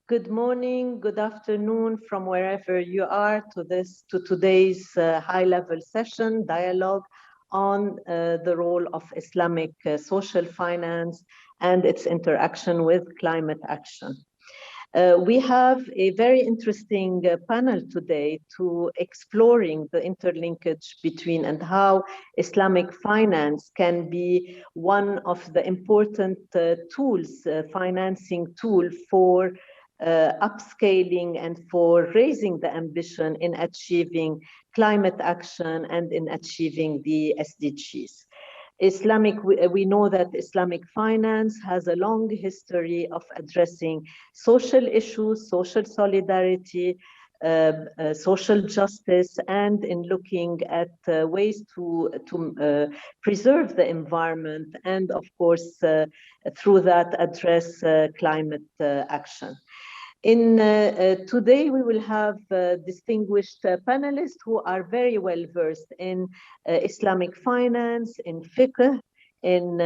Good morning, good afternoon from wherever you are to today's high-level session dialogue on the role of Islamic social finance and its interaction with climate action. We have a very interesting panel today to exploring the interlinkage between and how Islamic finance can be one of the important tools, financing tool for upscaling and for raising the ambition in achieving climate action and in achieving the SDGs. We know that Islamic finance has a long history of addressing social issues, social solidarity, social justice, and in looking at ways to preserve the environment and, of course, through that address climate action. Today, we will have distinguished panelists who are very well versed in Islamic finance, in fiqh, and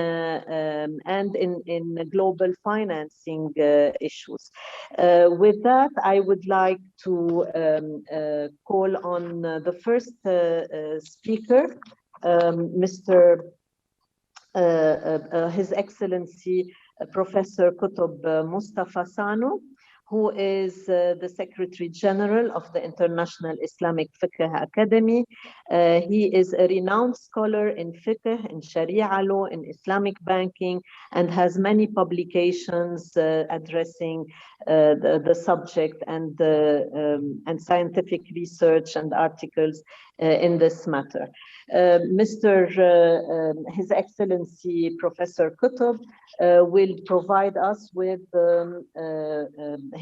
in global financing issues. With that, I would like to call on the first speaker, His Excellency Professor Qutb Mustafa Sano, who is the Secretary General of the International Islamic Fiqh Academy. He is a renowned scholar in fiqh, in Sharia law, in Islamic banking, and has many publications addressing the subject and scientific research and articles in this matter. His Excellency Professor Qutb will provide us with,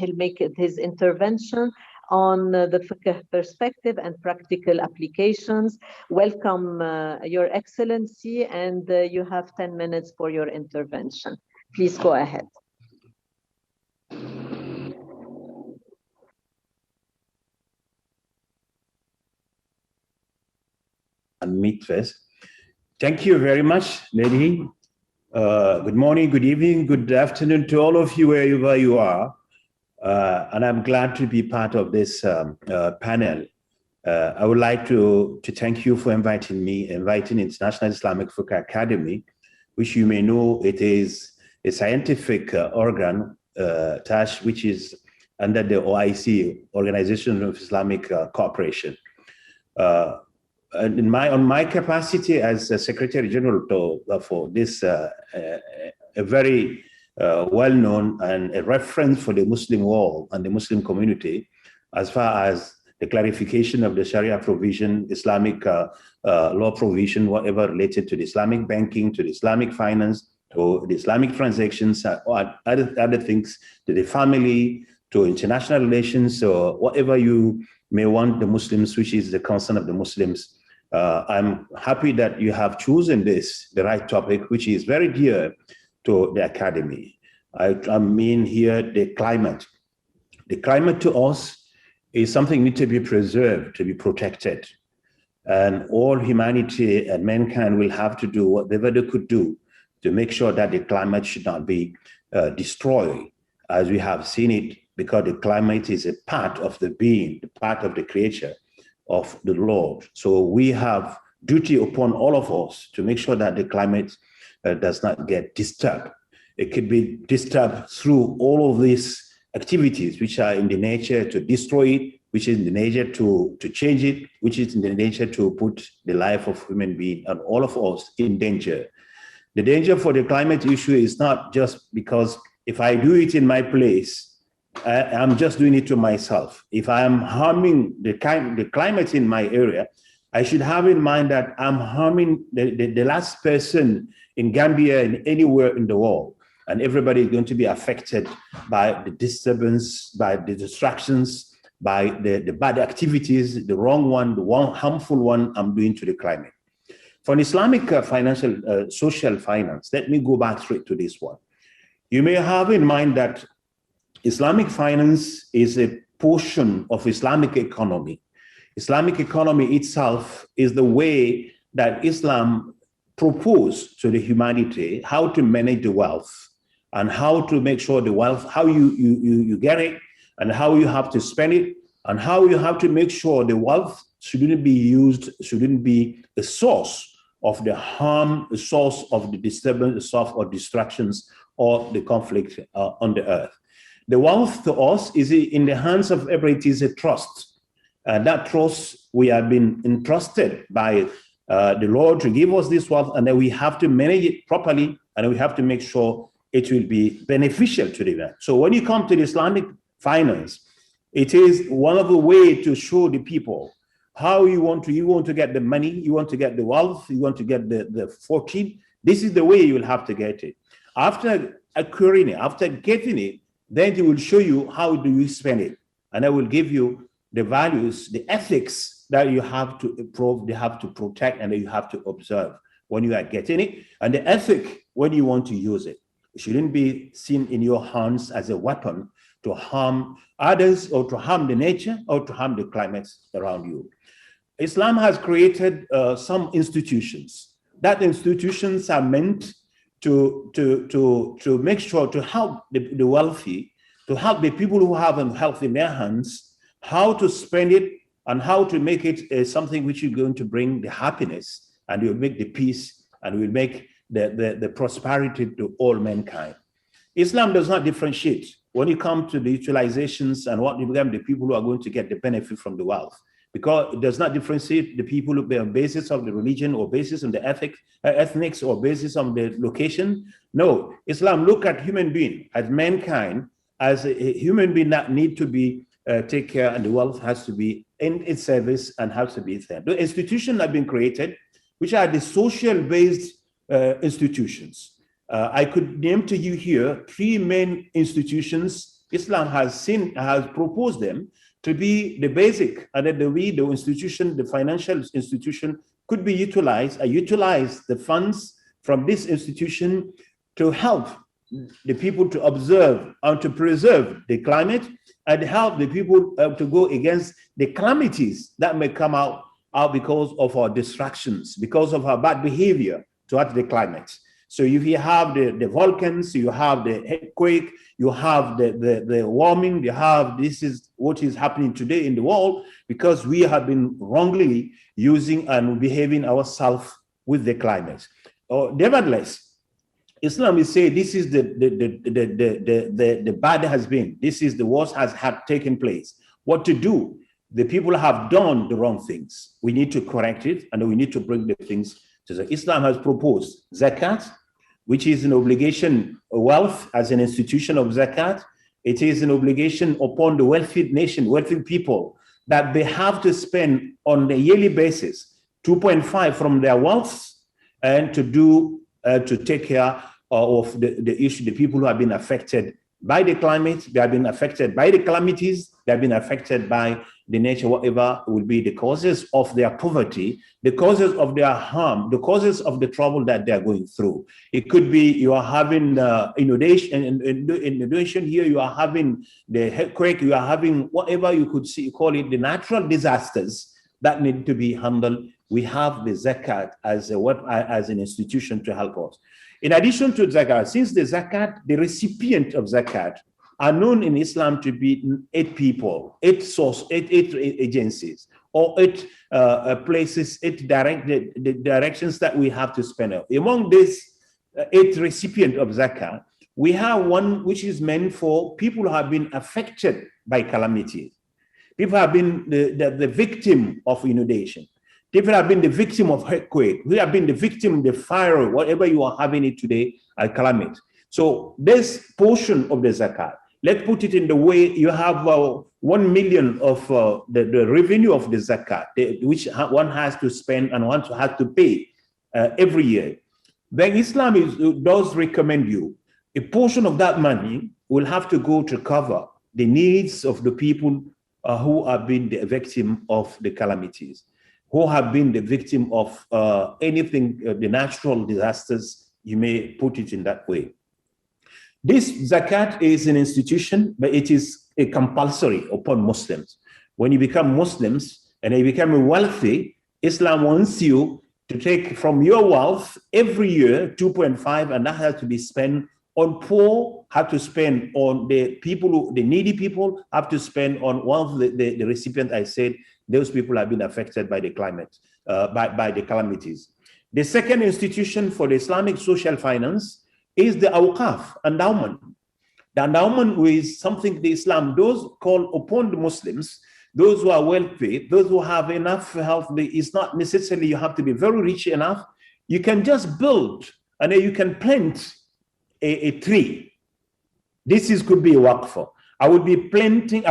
he'll make his intervention on the fiqh perspective and practical applications. Welcome, Your Excellency, and you have 10 minutes for your intervention. Please go ahead. Unmute first. Thank you very much, Lady. Good morning, good evening, good afternoon to all of you wherever you are. And I'm glad to be part of this panel. I would like to thank you for inviting International Islamic Fiqh Academy, which you may know it is a scientific organ which is under the OIC, Organization of Islamic Cooperation. On my capacity as Secretary General for this, a very well-known and a reference for the Muslim world and the Muslim community, as far as the clarification of the Sharia provision, Islamic law provision, whatever related to the Islamic banking, to the Islamic finance, to the Islamic transactions, or other things, to the family, to international relations, or whatever you may want the Muslims, which is the concern of the Muslims. I'm happy that you have chosen the right topic, which is very dear to the Academy. I mean here the climate. The climate to us is something need to be preserved, to be protected. And all humanity and mankind will have to do whatever they could do to make sure that the climate should not be destroyed, as we have seen it, because the climate is a part of the being, the part of the creature of the Lord. So we have duty upon all of us to make sure that the climate does not get disturbed. It could be disturbed through all of these activities, which are in the nature to destroy it, which is in the nature to change it, which is in the nature to put the life of human being and all of us in danger. The danger for the climate issue is not just because if I do it in my place, I'm just doing it to myself. If I am harming the climate in my area, I should have in mind that I'm harming the last person in Gambia and anywhere in the world. And everybody is going to be affected by the disturbance, by the distractions, by the bad activities, the wrong one, the one harmful one I'm doing to the climate. For an Islamic social finance, let me go back straight to this one. You may have in mind that Islamic finance is a portion of Islamic economy. Islamic economy itself is the way that Islam proposed to the humanity how to manage the wealth and how to make sure the wealth, how you get it, and how you have to spend it, and how you have to make sure the wealth shouldn't be a source of the harm, a source of the disturbance, a source of distractions or the conflict on the earth. The wealth to us is in the hands of everyone. It is a trust. That trust, we have been entrusted by the Lord to give us this wealth, and then we have to manage it properly, and we have to make sure it will be beneficial to the man. So when you come to the Islamic finance, it is one of the ways to show the people how you want to get the money, you want to get the wealth, you want to get the fortune. This is the way you will have to get it. After acquiring it, after getting it, then it will show you how do you spend it. And I will give you the values, the ethics that you have to improve, they have to protect, and that you have to observe when you are getting it. And the ethic when you want to use it. It shouldn't be seen in your hands as a weapon to harm others or to harm the nature or to harm the climate around you. Islam has created some institutions. That institutions are meant to make sure to help the wealthy, to help the people who have health in their hands, how to spend it and how to make it something which is going to bring the happiness, and will make the peace, and will make the prosperity to all mankind. Islam does not differentiate when you come to the utilizations and what become the people who are going to get the benefit from the wealth, because it does not differentiate the people on the basis of the religion or basis on the ethnics or basis on the location. No, Islam look at human being, as mankind, as a human being that need to be take care, and the wealth has to be in its service and has to be there. The institutions have been created, which are the social-based institutions. I could name to you here 3 main institutions. Islam has proposed them to be the basic, and that the institution, the financial institution, could be utilized. Utilize the funds from this institution to help the people to observe and to preserve the climate, and help the people to go against the calamities that may come out because of our distractions, because of our bad behavior towards the climate. So if you have the volcans, you have the earthquake, you have the warming, you have, this is what is happening today in the world, because we have been wrongly using and behaving ourselves with the climate. Nevertheless, Islam is saying this is the bad has been, this is the worst has taken place. What to do? The people have done the wrong things. We need to correct it, and we need to bring the things to the Islam has proposed zakat, which is an obligation, wealth as an institution of zakat. It is an obligation upon the wealthy nation, wealthy people, that they have to spend on a yearly basis 2.5 from their wealth, and to take care of the issue, the people who have been affected by the climate, they have been affected by the calamities, they have been affected by the nature, whatever will be the causes of their poverty, the causes of their harm, the causes of the trouble that they are going through. It could be you are having inundation here, you are having the earthquake, you are having whatever you could see, call it the natural disasters that need to be handled. We have the zakat as an institution to help us. In addition to zakat, since the zakat, the recipient of zakat are known in Islam to be 8 people, 8 agencies, or 8 places, 8 directions that we have to spend. Among these 8 recipients of zakat, we have one which is meant for people who have been affected by calamities. People have been the victim of inundation. People have been the victim of earthquake. We have been the victim of the fire, whatever you are having it today, a calamity. So this portion of the zakat, let's put it in the way you have 1 million of the revenue of the zakat, which one has to spend and one has to pay every year. Then Islam does recommend you a portion of that money will have to go to cover the needs of the people who have been the victim of the calamities, who have been the victim of anything, the natural disasters, you may put it in that way. This zakat is an institution, but it is a compulsory upon Muslims. When you become Muslims and you become wealthy, Islam wants you to take from your wealth every year 2.5, and that has to be spent on poor, have to spend on the people, the needy people, have to spend on one of the recipient. I said, those people have been affected by the climate, by the calamities. The second institution for the Islamic social finance is the waqf, endowment. The endowment is something the Islam does call upon the Muslims, those who are wealthy, those who have enough health. It's not necessarily you have to be very rich enough. You can just build and then you can plant a tree. This could be a waqf. I would be planting,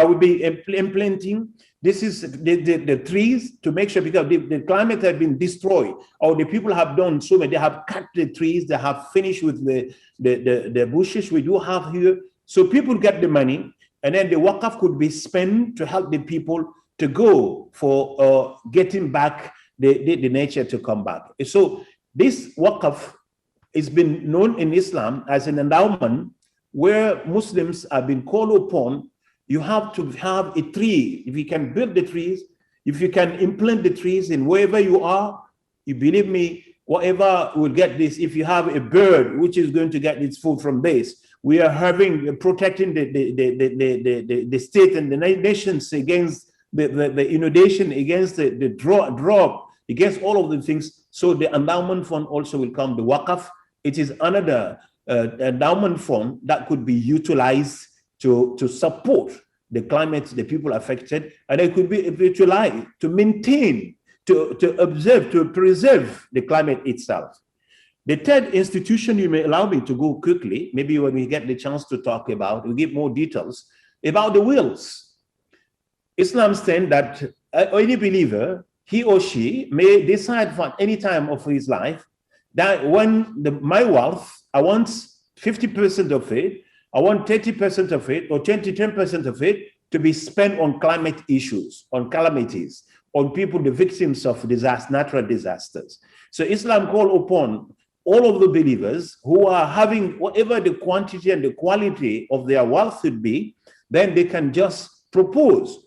this is the trees to make sure, because the climate has been destroyed, or the people have done so many, they have cut the trees, they have finished with the bushes we do have here. So people get the money, and then the waqf could be spent to help the people to go for getting back the nature to come back. So this waqf has been known in Islam as an endowment where Muslims have been called upon. You have to have a tree. If you can build the trees, if you can implant the trees in wherever you are, you believe me, whatever will get this. If you have a bird which is going to get its food from this, we are protecting the state and the nations against the inundation, against the drought, against all of the things. So the endowment fund also will come. The waqf, it is another endowment fund that could be utilized to support the climate, the people affected, and it could be utilized to maintain, to observe, to preserve the climate itself. The third institution, you may allow me to go quickly, maybe when we get the chance to talk about, we'll give more details about the wills. Islam stands that any believer, he or she may decide for any time of his life that when my wealth, I want 50% of it, I want 30% of it, or 10% of it to be spent on climate issues, on calamities, on people, the victims of natural disasters. So Islam calls upon all of the believers who are having whatever the quantity and the quality of their wealth should be, then they can just propose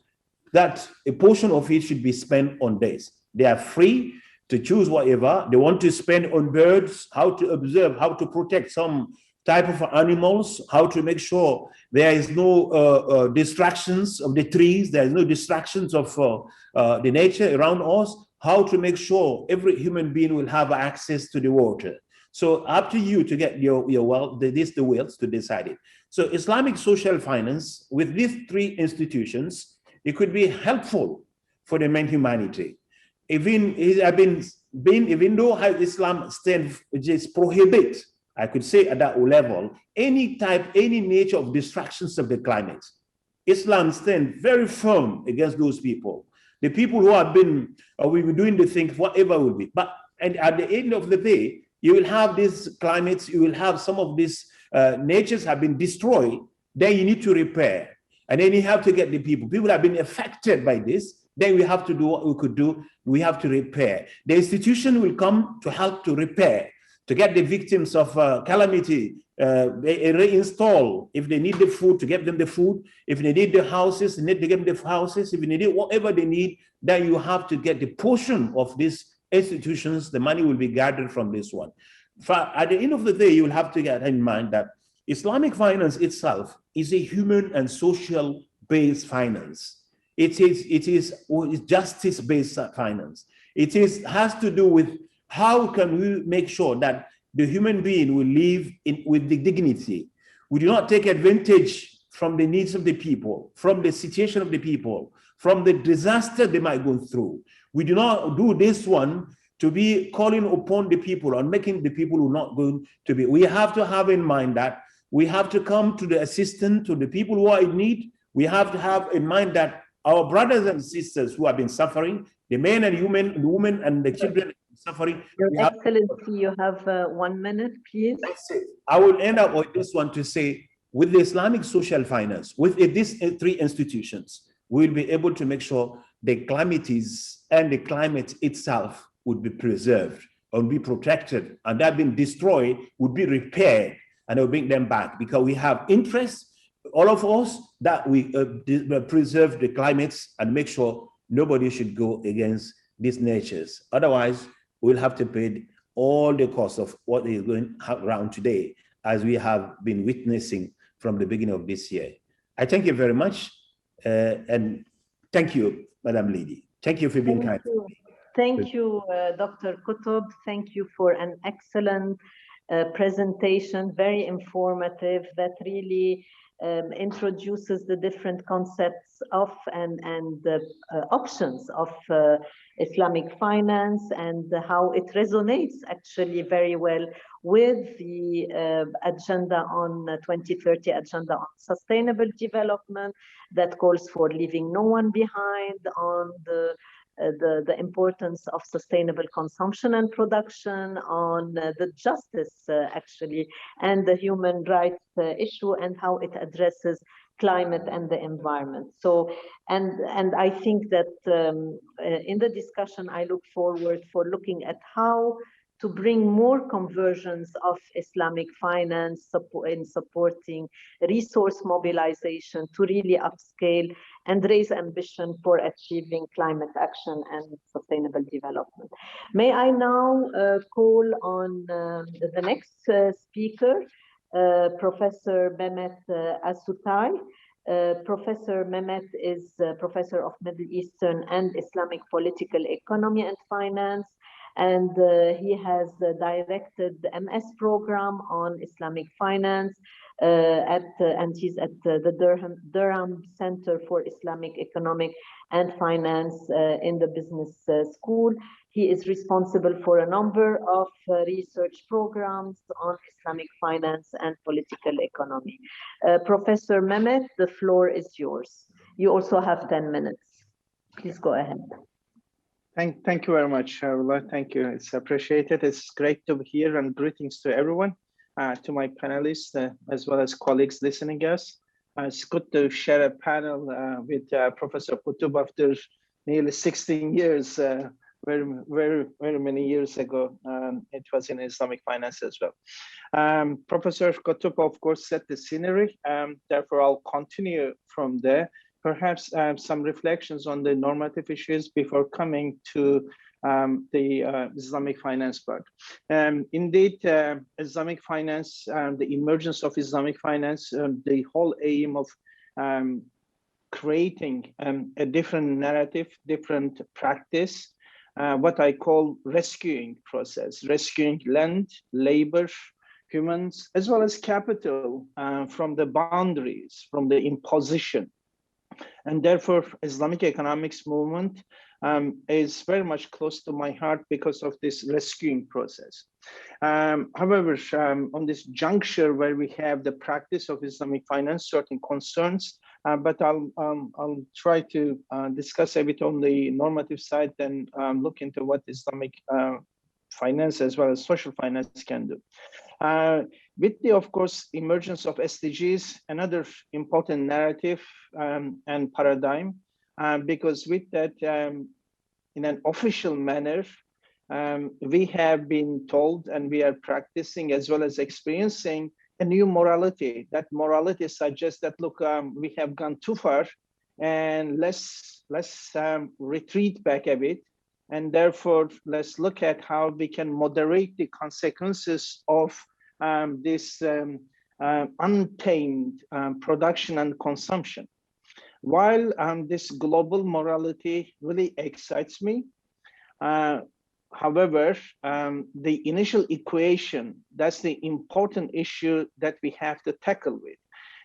that a portion of it should be spent on this. They are free to choose whatever they want to spend on birds, how to observe, how to protect some type of animals, how to make sure there is no distractions of the trees, there is no distractions of the nature around us, how to make sure every human being will have access to the water. So up to you to get your wealth, the wills to decide it. So Islamic social finance, with these three institutions, it could be helpful for the humanity. Even though Islam stands just prohibit, I could say at that level, any nature of distractions of the climate. Islam stands very firm against those people. The people who have been, we were doing the thing, whatever will be. But and at the end of the day, you will have these climates, you will have some of these natures have been destroyed, then you need to repair. And then you have to get the people. People have been affected by this. Then we have to do what we could do. We have to repair. The institution will come to help to repair, to get the victims of calamity, reinstall. If they need the food, to get them the food. If they need the houses, they need to get them the houses. If they need whatever they need, then you have to get the portion of these institutions. The money will be gathered from this one. At the end of the day, you will have to get in mind that Islamic finance itself is a human and social-based finance. It is justice-based finance. It has to do with how can we make sure that the human being will live with the dignity. We do not take advantage from the needs of the people, from the situation of the people, from the disaster they might go through. We do not do this one to be calling upon the people and making the people who are not going to be. We have to have in mind that we have to come to the assistance to the people who are in need. We have to have in mind that our brothers and sisters who have been suffering, the men and women, the women and the children suffering. Your Excellency, you have 1 minute, please. That's it. I will end up with this one to say, with the Islamic social finance, with these three institutions, we'll be able to make sure the calamities and the climate itself would be preserved and be protected, and that being destroyed would be repaired, and they'll bring them back, because we have interest, all of us, that we preserve the climates and make sure nobody should go against these natures. Otherwise, we'll have to pay all the cost of what is going around today. as we have been witnessing from the beginning of this year. I thank you very much, and thank you, Madam Lady. Thank you for being kind. Thank you, Dr. Qutb. Thank you for an excellent presentation, very informative, that really introduces the different concepts of and options of Islamic finance, and how it resonates actually very well with the agenda on 2030 agenda on sustainable development that calls for leaving no one behind, on the importance of sustainable consumption and production, on the justice actually, and the human rights issue, and how it addresses climate and the environment. So, and I think that in the discussion, I look forward for looking at how to bring more conversions of Islamic finance in supporting resource mobilization to really upscale and raise ambition for achieving climate action and sustainable development. May I now call on the next speaker, Professor Mehmet Asutai. Professor Mehmet is Professor of Middle Eastern and Islamic Political Economy and Finance, and he has directed the MS program on Islamic finance and he's at the Durham Center for Islamic Economic and Finance in the Business School. He is responsible for a number of research programs on Islamic finance and political economy. Professor Mehmet, the floor is yours. You also have 10 minutes. Please go ahead. Thank you very much, Sharula. Thank you. It's appreciated. It's great to be here, and greetings to everyone, to my panelists, as well as colleagues listening us. It's good to share a panel with Professor Qutb after nearly 16 years, very many years ago. It was in Islamic finance as well. Professor Qutb, of course, set the scenery. Therefore, I'll continue from there. Perhaps some reflections on the normative issues before coming to the Islamic finance part. Indeed, Islamic finance, the emergence of Islamic finance, the whole aim of creating a different narrative, different practice, what I call rescuing process, rescuing land, labor, humans, as well as capital from the boundaries, from the imposition. And therefore, Islamic economics movement is very much close to my heart because of this rescuing process. However, on this juncture where we have the practice of Islamic finance, certain concerns, but I'll try to discuss a bit on the normative side, then look into what Islamic finance as well as social finance can do. With the, of course, emergence of SDGs, another important narrative and paradigm, because with that, in an official manner, we have been told and we are practicing as well as experiencing a new morality. That morality suggests that, look, we have gone too far, and let's retreat back a bit. And therefore, let's look at how we can moderate the consequences of this untamed production and consumption. While this global morality really excites me, however, the initial equation, that's the important issue that we have to tackle with.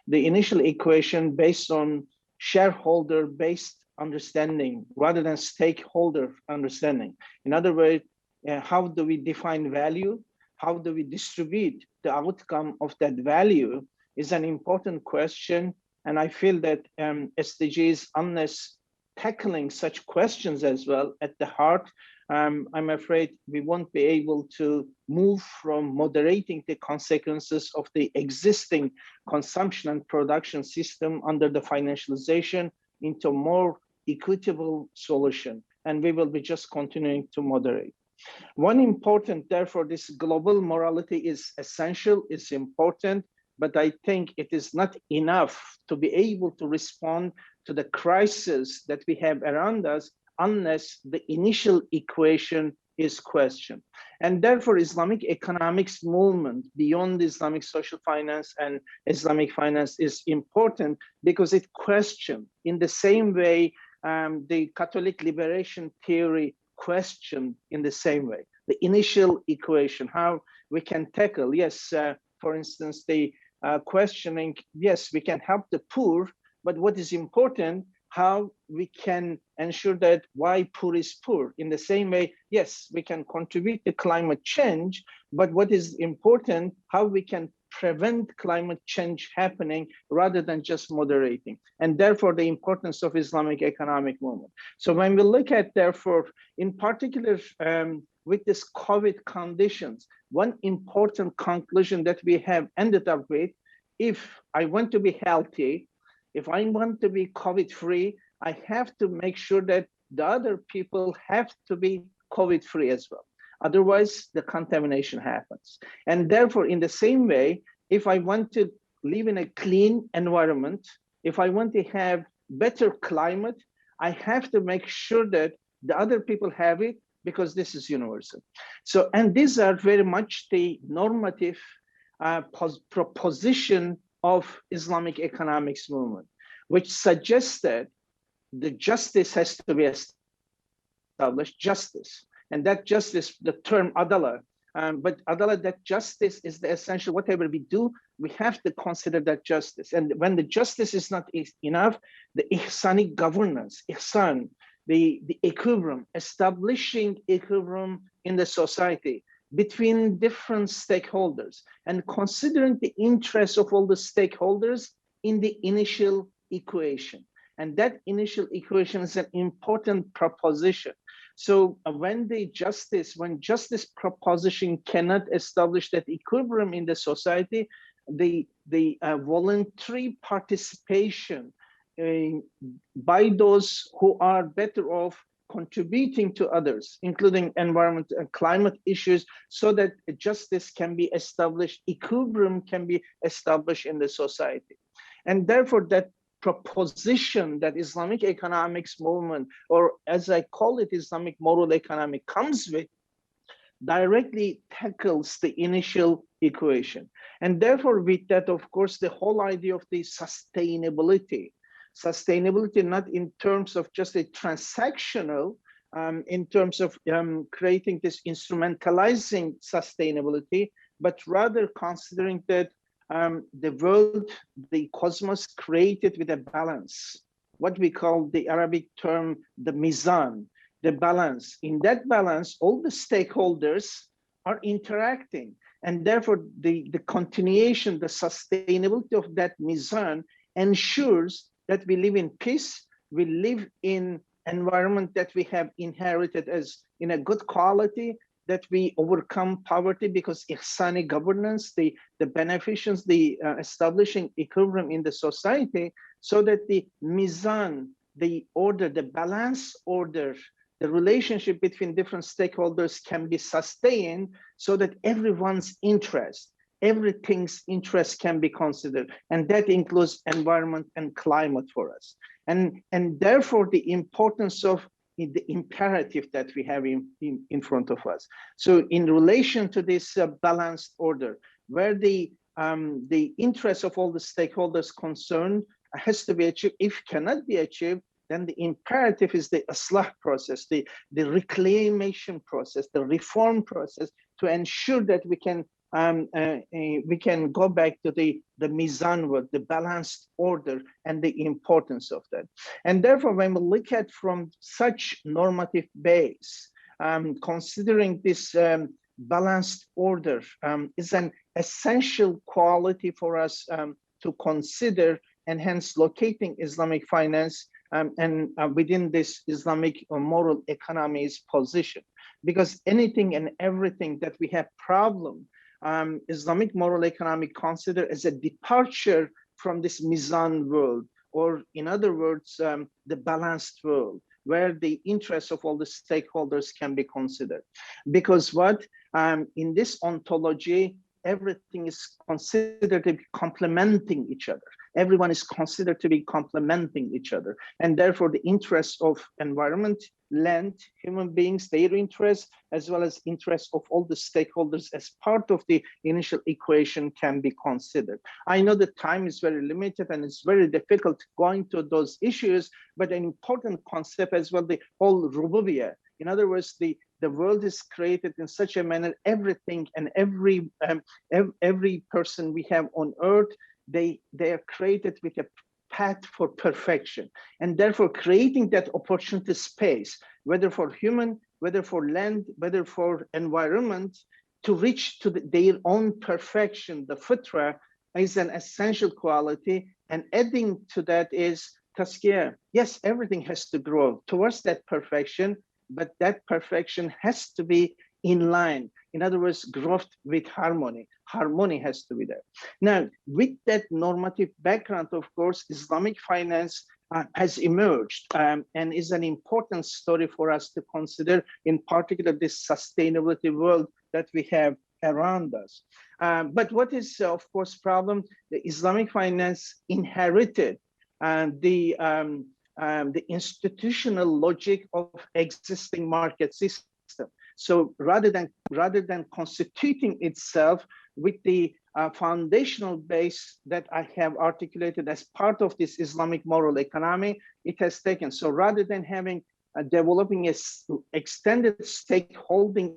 The initial equation based on shareholder-based understanding rather than stakeholder understanding. In other words, how do we define value? How do we distribute the outcome of that value is an important question. And I feel that SDGs, unless tackling such questions as well at the heart, I'm afraid we won't be able to move from moderating the consequences of the existing consumption and production system under the financialization into more equitable solution, and we will be just continuing to moderate. One important, therefore, this global morality is essential, is important, but I think it is not enough to be able to respond to the crisis that we have around us unless the initial equation is questioned. And therefore, Islamic economics movement beyond Islamic social finance and Islamic finance is important because it questions, in the same way the Catholic liberation theory questioned in the same way, the initial equation, how we can tackle, yes, for instance, the questioning, yes, we can help the poor, but what is important, how we can ensure that why poor is poor. In the same way, yes, we can contribute to climate change, but what is important, how we can prevent climate change happening rather than just moderating. And therefore, the importance of Islamic economic movement. So when we look at, therefore, in particular, with this COVID conditions, one important conclusion that we have ended up with, if I want to be healthy, if I want to be COVID-free, I have to make sure that the other people have to be COVID-free as well. Otherwise, the contamination happens. And therefore, in the same way, if I want to live in a clean environment, if I want to have better climate, I have to make sure that the other people have it, because this is universal. So, and these are very much the normative proposition of Islamic economics movement, which suggests that the justice has to be established, justice. And that justice, the term adala, but adala, that justice is the essential, whatever we do, we have to consider that justice. And when the justice is not enough, the ihsanic governance, ihsan, the equilibrium, establishing equilibrium in the society between different stakeholders and considering the interests of all the stakeholders in the initial equation. And that initial equation is an important proposition. So when justice proposition cannot establish that equilibrium in the society, the voluntary participation by those who are better off contributing to others, including environment and climate issues, so that justice can be established, equilibrium can be established in the society. And therefore, that proposition that Islamic economics movement, or as I call it, Islamic moral economy, comes with, directly tackles the initial equation. And therefore, with that, of course, the whole idea of the sustainability not in terms of just a transactional, in terms of creating this instrumentalizing sustainability, but rather considering that the world, the cosmos created with a balance, what we call the Arabic term, the mizan, the balance. In that balance, all the stakeholders are interacting. And therefore, the continuation, the sustainability of that mizan ensures that we live in peace, we live in environment that we have inherited as in a good quality, that we overcome poverty because ihsani governance, the beneficence, the establishing equilibrium in the society, so that the mizan, the order, the balance order, the relationship between different stakeholders can be sustained, so that everyone's interest, everything's interest can be considered. And that includes environment and climate for us. And therefore, the importance of the imperative that we have in front of us. So in relation to this balanced order, where the interest of all the stakeholders concerned has to be achieved, if cannot be achieved, then the imperative is the islah process, the reclamation process, the reform process, to ensure that we can go back to the mizan world, the balanced order, and the importance of that. And therefore, when we look at from such normative base, considering this balanced order is an essential quality for us to consider, and hence locating Islamic finance and within this Islamic moral economy's position. Because anything and everything that we have problem, Islamic moral economy consider as a departure from this mizan world, or in other words, the balanced world, where the interests of all the stakeholders can be considered. Because what, in this ontology, everything is considered to be complementing each other. Everyone is considered to be complementing each other. And therefore, the interests of environment, land, human beings, their interests, as well as interests of all the stakeholders as part of the initial equation can be considered. I know the time is very limited and it's very difficult going to those issues, but an important concept as well, the whole rububiyah. In other words, the world is created in such a manner, everything and every person we have on earth, they are created with a path for perfection. And therefore creating that opportunity space, whether for human, whether for land, whether for environment, to reach to their own perfection, the fitra is an essential quality. And adding to that is tazkiyah. Yes, everything has to grow towards that perfection, but that perfection has to be in line. In other words, growth with harmony. Harmony has to be there. Now, with that normative background, of course, Islamic finance has emerged and is an important story for us to consider, in particular this sustainability world that we have around us. But what is, of course, problem? The Islamic finance inherited the institutional logic of existing market system. So rather than constituting itself with the foundational base that I have articulated as part of this Islamic moral economy, it has taken. So rather than having developing a extended stakeholding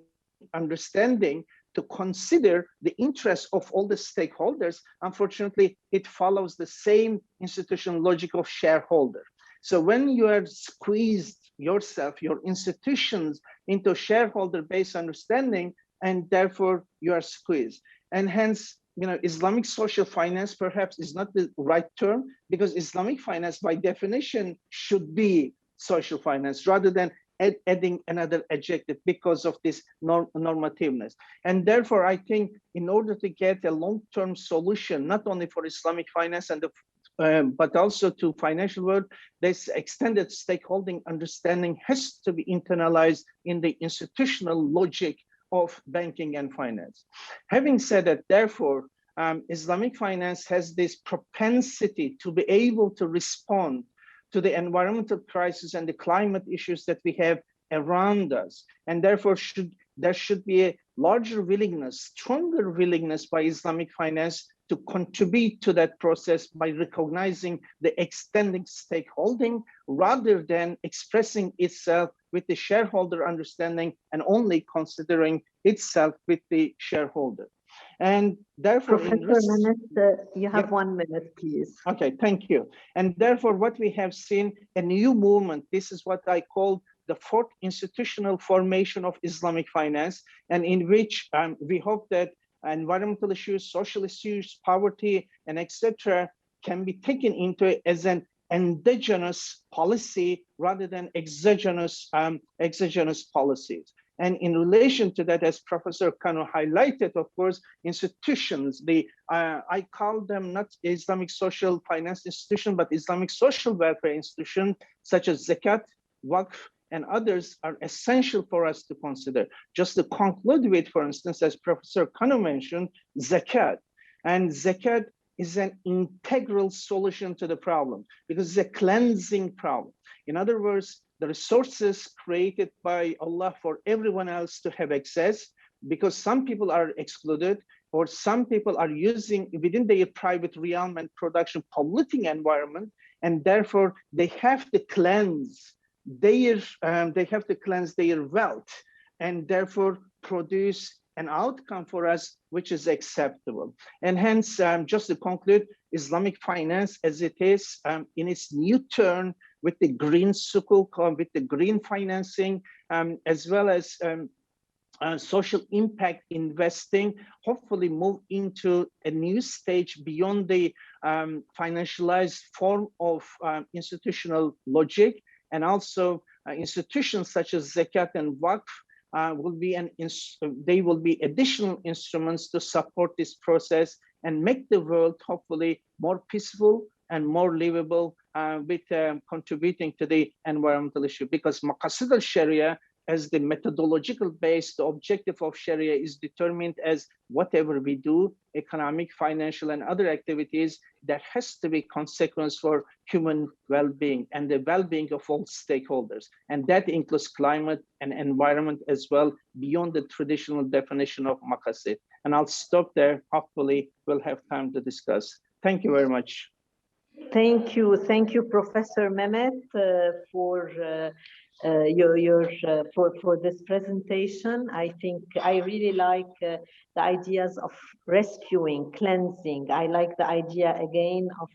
understanding to consider the interests of all the stakeholders, unfortunately, it follows the same institutional logic of shareholder. So when you are squeezed yourself, your institutions into shareholder-based understanding, and therefore you are squeezed. And hence, Islamic social finance perhaps is not the right term, because Islamic finance by definition should be social finance rather than adding another adjective because of this normativeness. And therefore, I think in order to get a long-term solution, not only for Islamic finance and but also to financial world, this extended stakeholding understanding has to be internalized in the institutional logic of banking and finance. Having said that, therefore, Islamic finance has this propensity to be able to respond to the environmental crisis and the climate issues that we have around us. And therefore, there should be a larger willingness, stronger willingness by Islamic finance to contribute to that process by recognizing the extending stakeholding rather than expressing itself with the shareholder understanding and only considering itself with the shareholder. And therefore, Professor Manet, you have 1 minute, please. Okay, thank you. And therefore, what we have seen, a new movement, this is what I call the fourth institutional formation of Islamic finance, and in which we hope that environmental issues, social issues, poverty, and etc. can be taken into as an endogenous policy rather than exogenous policies. And in relation to that, as Professor Kano highlighted, of course, institutions, I call them not Islamic social finance institution, but Islamic social welfare institution, such as zakat, waqf, and others are essential for us to consider. Just to conclude with, for instance, as Professor Kano mentioned, zakat. And zakat is an integral solution to the problem because it's a cleansing problem. In other words, the resources created by Allah for everyone else to have access, because some people are excluded or some people are using within their private realm and production polluting environment, and therefore they have to cleanse their wealth and therefore produce an outcome for us which is acceptable. And hence, just to conclude, Islamic finance as it is in its new turn with the green sukuk, with the green financing, as well as social impact investing, hopefully move into a new stage beyond the financialized form of institutional logic. And also institutions such as zakat and waqf they will be additional instruments to support this process and make the world hopefully more peaceful and more livable with contributing to the environmental issue. Because Maqasid al-Sharia as the methodological base, the objective of Sharia is determined as whatever we do, economic, financial, and other activities, there has to be consequence for human well-being and the well-being of all stakeholders. And that includes climate and environment as well, beyond the traditional definition of maqasid. And I'll stop there. Hopefully, we'll have time to discuss. Thank you very much. Thank you, Professor Mehmet, for for this presentation. I think I really like the ideas of rescuing, cleansing. I like the idea again of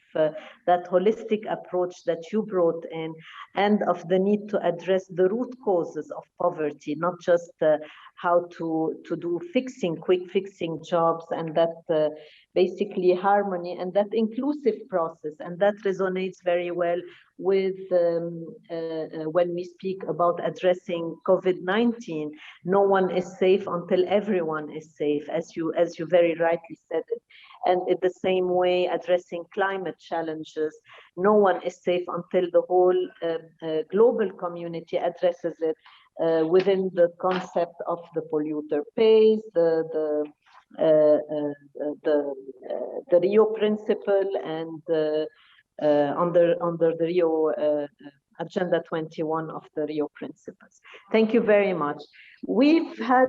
that holistic approach that you brought in, and of the need to address the root causes of poverty, not just how to do quick fixing jobs, and that basically harmony and that inclusive process. And that resonates very well with when we speak about addressing COVID-19. No one is safe until everyone is safe, as you very rightly said it. And in the same way, addressing climate challenges, no one is safe until the whole global community addresses it within the concept of the polluter pays, the Rio principle, and under the Rio Agenda 21 of the Rio principles. Thank you very much. We've had,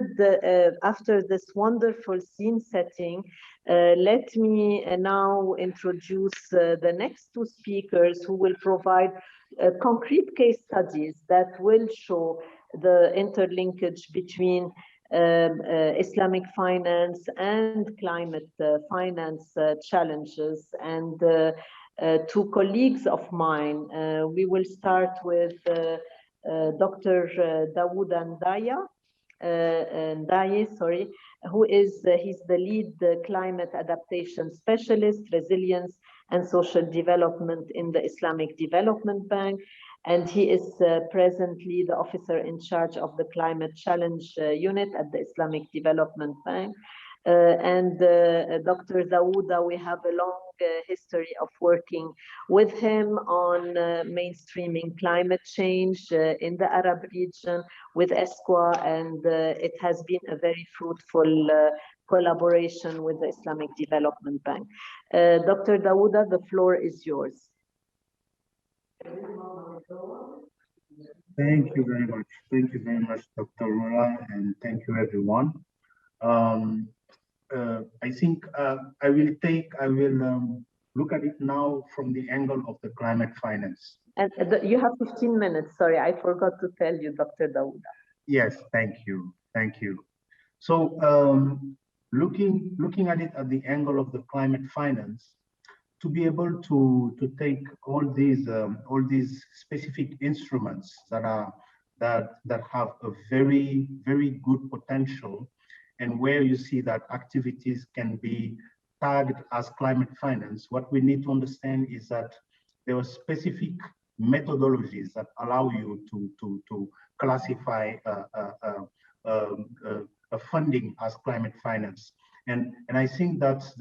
after this wonderful scene setting, let me now introduce the next two speakers who will provide concrete case studies that will show the interlinkage between Islamic finance and climate finance challenges. And two colleagues of mine, we will start with Dr. Dawood Ndaye, who is he's the lead climate adaptation specialist, resilience and social development in the Islamic Development Bank. And he is presently the officer in charge of the Climate Challenge Unit at the Islamic Development Bank. Dr. Dawood, we have a long history of working with him on mainstreaming climate change in the Arab region with ESCWA, and it has been a very fruitful collaboration with the Islamic Development Bank. Dr. Dawood, the floor is yours. Thank you very much. Thank you very much, Dr. Rula, and thank you, everyone. I think I will look at it now from the angle of the climate finance. And you have 15 minutes. Sorry, I forgot to tell you, Dr. Dawood. Yes, thank you. Thank you. So looking at it at the angle of the climate finance, to be able to take all these specific instruments that have a very, very good potential, and where you see that activities can be tagged as climate finance, what we need to understand is that there are specific methodologies that allow you to classify a funding as climate finance. And I think that's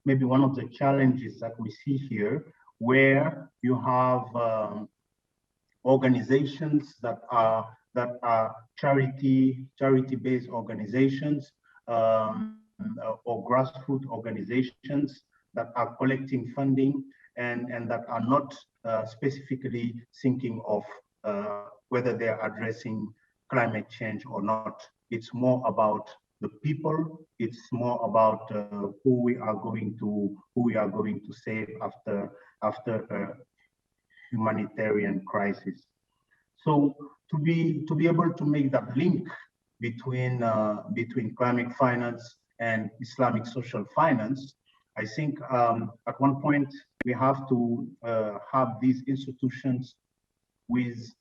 maybe one of the challenges that we see here, where you have organizations that are charity-based organizations or grassroots organizations that are collecting funding and that are not specifically thinking of whether they're addressing climate change or not. It's more about the people. It's more about who we are going to save after a humanitarian crisis. So to be able to make that link between climate finance and Islamic social finance, I think at one point we have to have these institutions with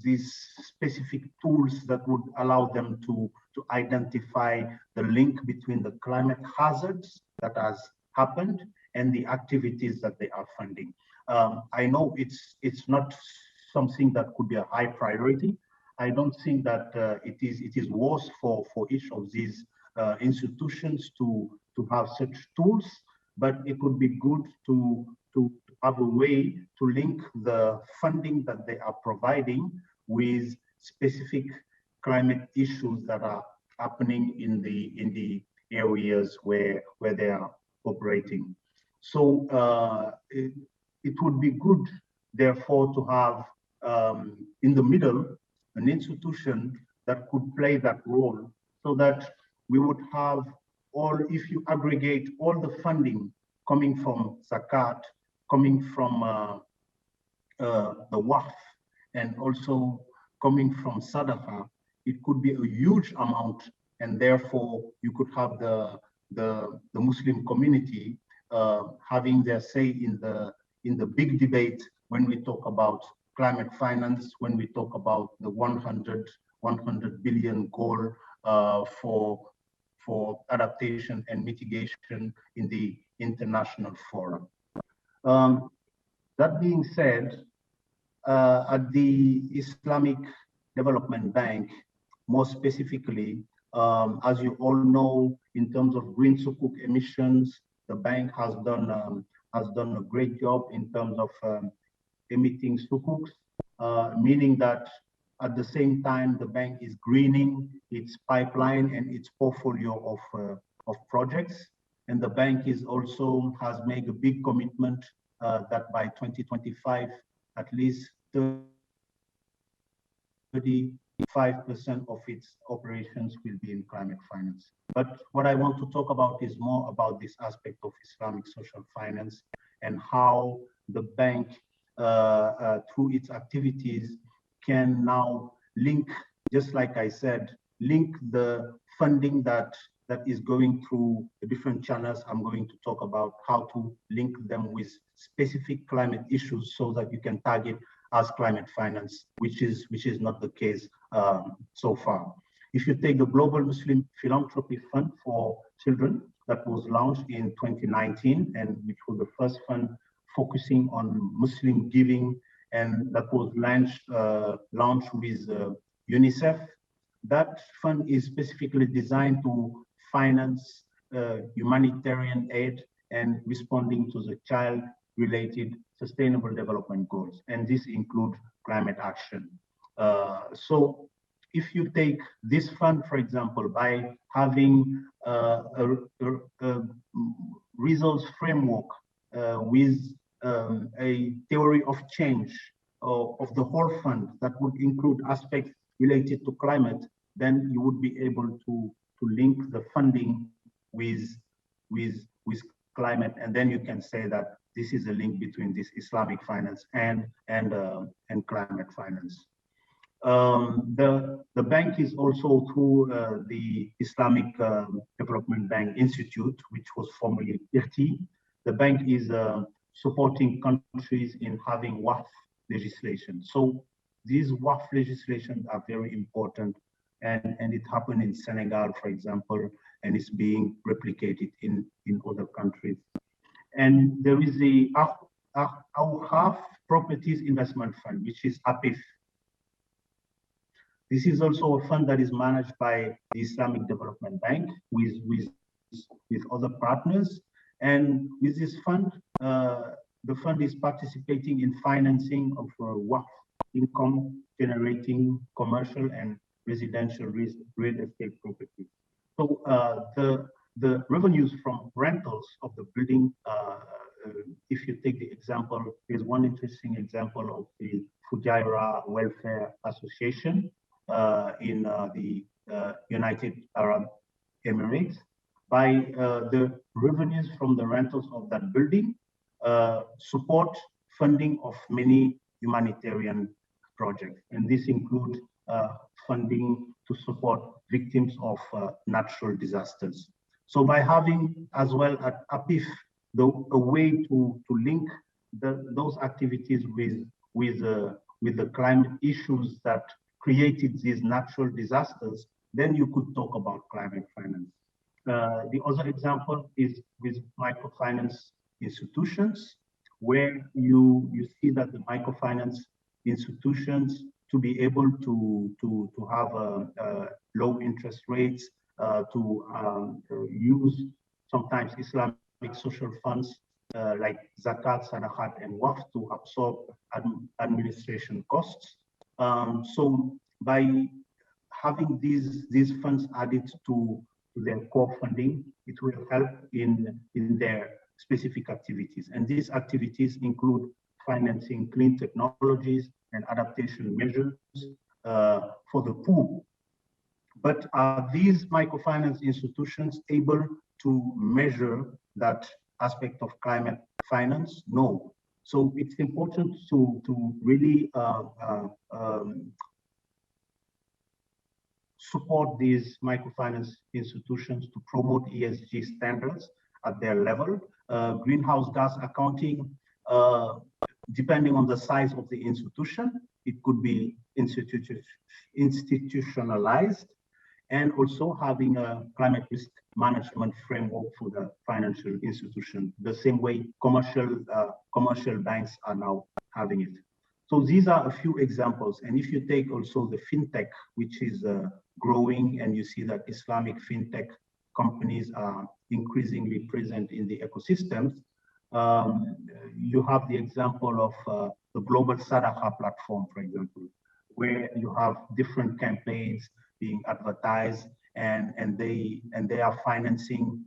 these specific tools that would allow them to identify the link between the climate hazards that has happened and the activities that they are funding. I know it's not something that could be a high priority. I don't think that it is worse for each of these institutions to have such tools, but it would be good to have a way to link the funding that they are providing with specific climate issues that are happening in the areas where they are operating. So it would be good, therefore, to have in the middle an institution that could play that role, so that we would have all, if you aggregate all the funding coming from zakat, coming from the waqf, and also coming from sadaqah, it could be a huge amount, and therefore you could have the Muslim community having their say in the big debate when we talk about climate finance, when we talk about the 100 billion goal for adaptation and mitigation in the international forum. That being said, at the Islamic Development Bank, more specifically, as you all know, in terms of green sukuk emissions, the bank has done a great job in terms of emitting sukuks, meaning that at the same time the bank is greening its pipeline and its portfolio of projects. And the bank is also has made a big commitment that by 2025, at least 35% of its operations will be in climate finance. But what I want to talk about is more about this aspect of Islamic social finance and how the bank, through its activities, can now link, just like I said, link the funding that is going through the different channels. I'm going to talk about how to link them with specific climate issues so that you can target as climate finance, which is not the case so far. If you take the Global Muslim Philanthropy Fund for Children that was launched in 2019, and which was the first fund focusing on Muslim giving, and that was launched with UNICEF. That fund is specifically designed to finance humanitarian aid and responding to the child-related sustainable development goals, and this includes climate action. So if you take this fund, for example, by having a results framework with a theory of change of the whole fund that would include aspects related to climate, then you would be able to link the funding with climate, and then you can say that this is a link between this Islamic finance and climate finance. The bank is also through the Islamic Development Bank Institute, which was formerly IRTI. The bank is supporting countries in having waqf legislation. So these waqf legislations are very important, and it happened in Senegal, for example, and it's being replicated in other countries. And there is the Awqaf Properties Investment Fund, which is APIF. This is also a fund that is managed by the Islamic Development Bank with other partners. And with this fund, the fund is participating in financing of waqf income generating commercial and residential real estate properties. So the revenues from rentals of the building, if you take the example, there's one interesting example of the Fujairah Welfare Association in the United Arab Emirates. By the revenues from the rentals of that building, support funding of many humanitarian projects. And this includes funding to support victims of natural disasters. So by having as well at APIF a way to link those activities with the climate issues that created these natural disasters, then you could talk about climate finance. The other example is with microfinance institutions, where you see that the microfinance institutions, to be able to have low interest rates, to use sometimes Islamic social funds like zakat, sadaqah, and waqf to absorb administration costs. So by having these funds added to their core funding, it will help in their specific activities. And these activities include financing clean technologies and adaptation measures for the poor. But are these microfinance institutions able to measure that aspect of climate finance? No. So it's important to really support these microfinance institutions to promote ESG standards at their level. Greenhouse gas accounting, depending on the size of the institution, it could be institutionalized, and also having a climate risk management framework for the financial institution, the same way commercial banks are now having it. So these are a few examples. And if you take also the fintech, which is growing, and you see that Islamic fintech companies are increasingly present in the ecosystems, you have the example of the global sadaqah platform, for example, where you have different campaigns being advertised, and they are financing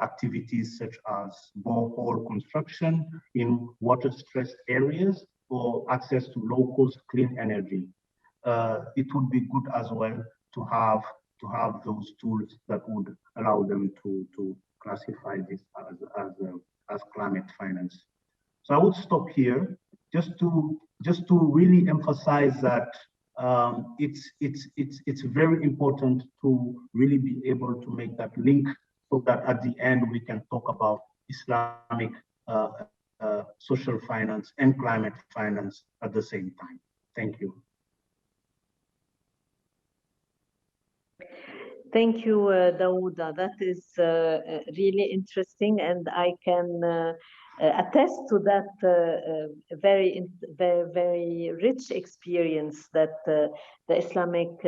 activities such as borehole construction in water-stressed areas or access to low-cost clean energy. It would be good as well to have those tools that would allow them to classify this as climate finance. So I would stop here just to really emphasize that it's very important to really be able to make that link, so that at the end we can talk about Islamic social finance and climate finance at the same time. Thank you. Thank you, Daouda. That is really interesting, and I can attest to that very rich experience that the Islamic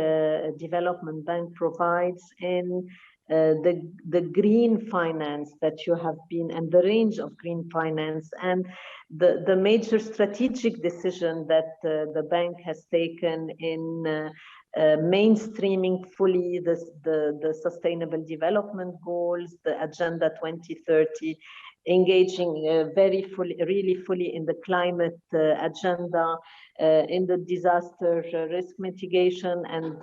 Development Bank provides in the green finance that you have been, and the range of green finance, and the major strategic decision that the bank has taken in mainstreaming fully the Sustainable Development Goals, the Agenda 2030, engaging really fully in the climate agenda, in the disaster risk mitigation, and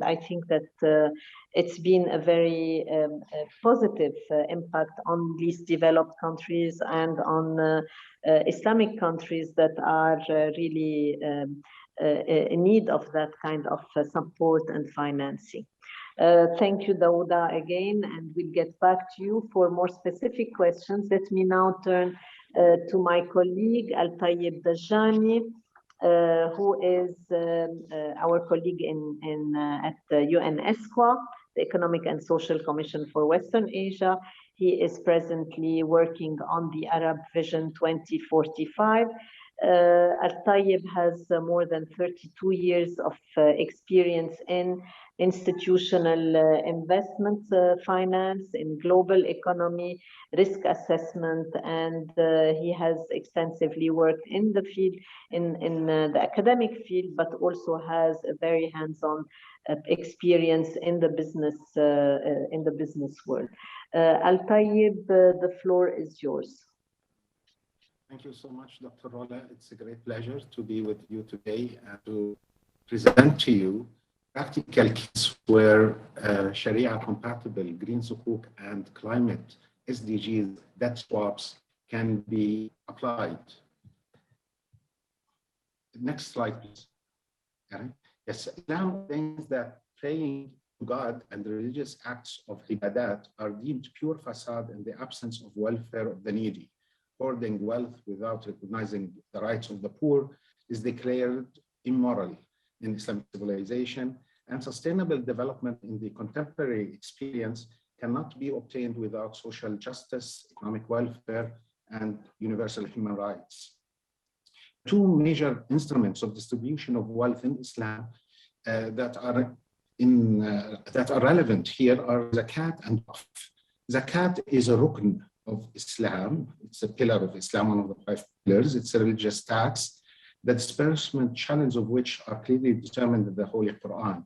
I think that it's been a very positive impact on least developed countries and on Islamic countries that are really in need of that kind of support and financing. Thank you, Daouda, again, and we'll get back to you for more specific questions. Let me now turn to my colleague, Al-Tayyib Dajjani, who is our colleague at the UNGA, the Economic and Social Commission for Western Asia. He is presently working on the Arab Vision 2045. Al-Tayyib has more than 32 years of experience in institutional investment finance, in global economy, risk assessment, and he has extensively worked in the field, in the academic field, but also has a very hands-on experience in the business world. Al-Tayyib, the floor is yours. Thank you so much, Dr. Rola. It's a great pleasure to be with you today and to present to you practical cases where Sharia-compatible green sukuk and climate SDGs debt swaps can be applied. Next slide, please. Yes, Islam ordains that praying to God and the religious acts of ibadat are deemed pure facade in the absence of welfare of the needy. Hoarding wealth without recognizing the rights of the poor is declared immoral in Islamic civilization, and sustainable development in the contemporary experience cannot be obtained without social justice, economic welfare, and universal human rights. Two major instruments of distribution of wealth in Islam that are relevant here are zakat and waqf. Zakat is a rukn of Islam. It's a pillar of Islam, one of the 5 pillars. It's a religious tax the disbursement channels of which are clearly determined in the Holy Quran.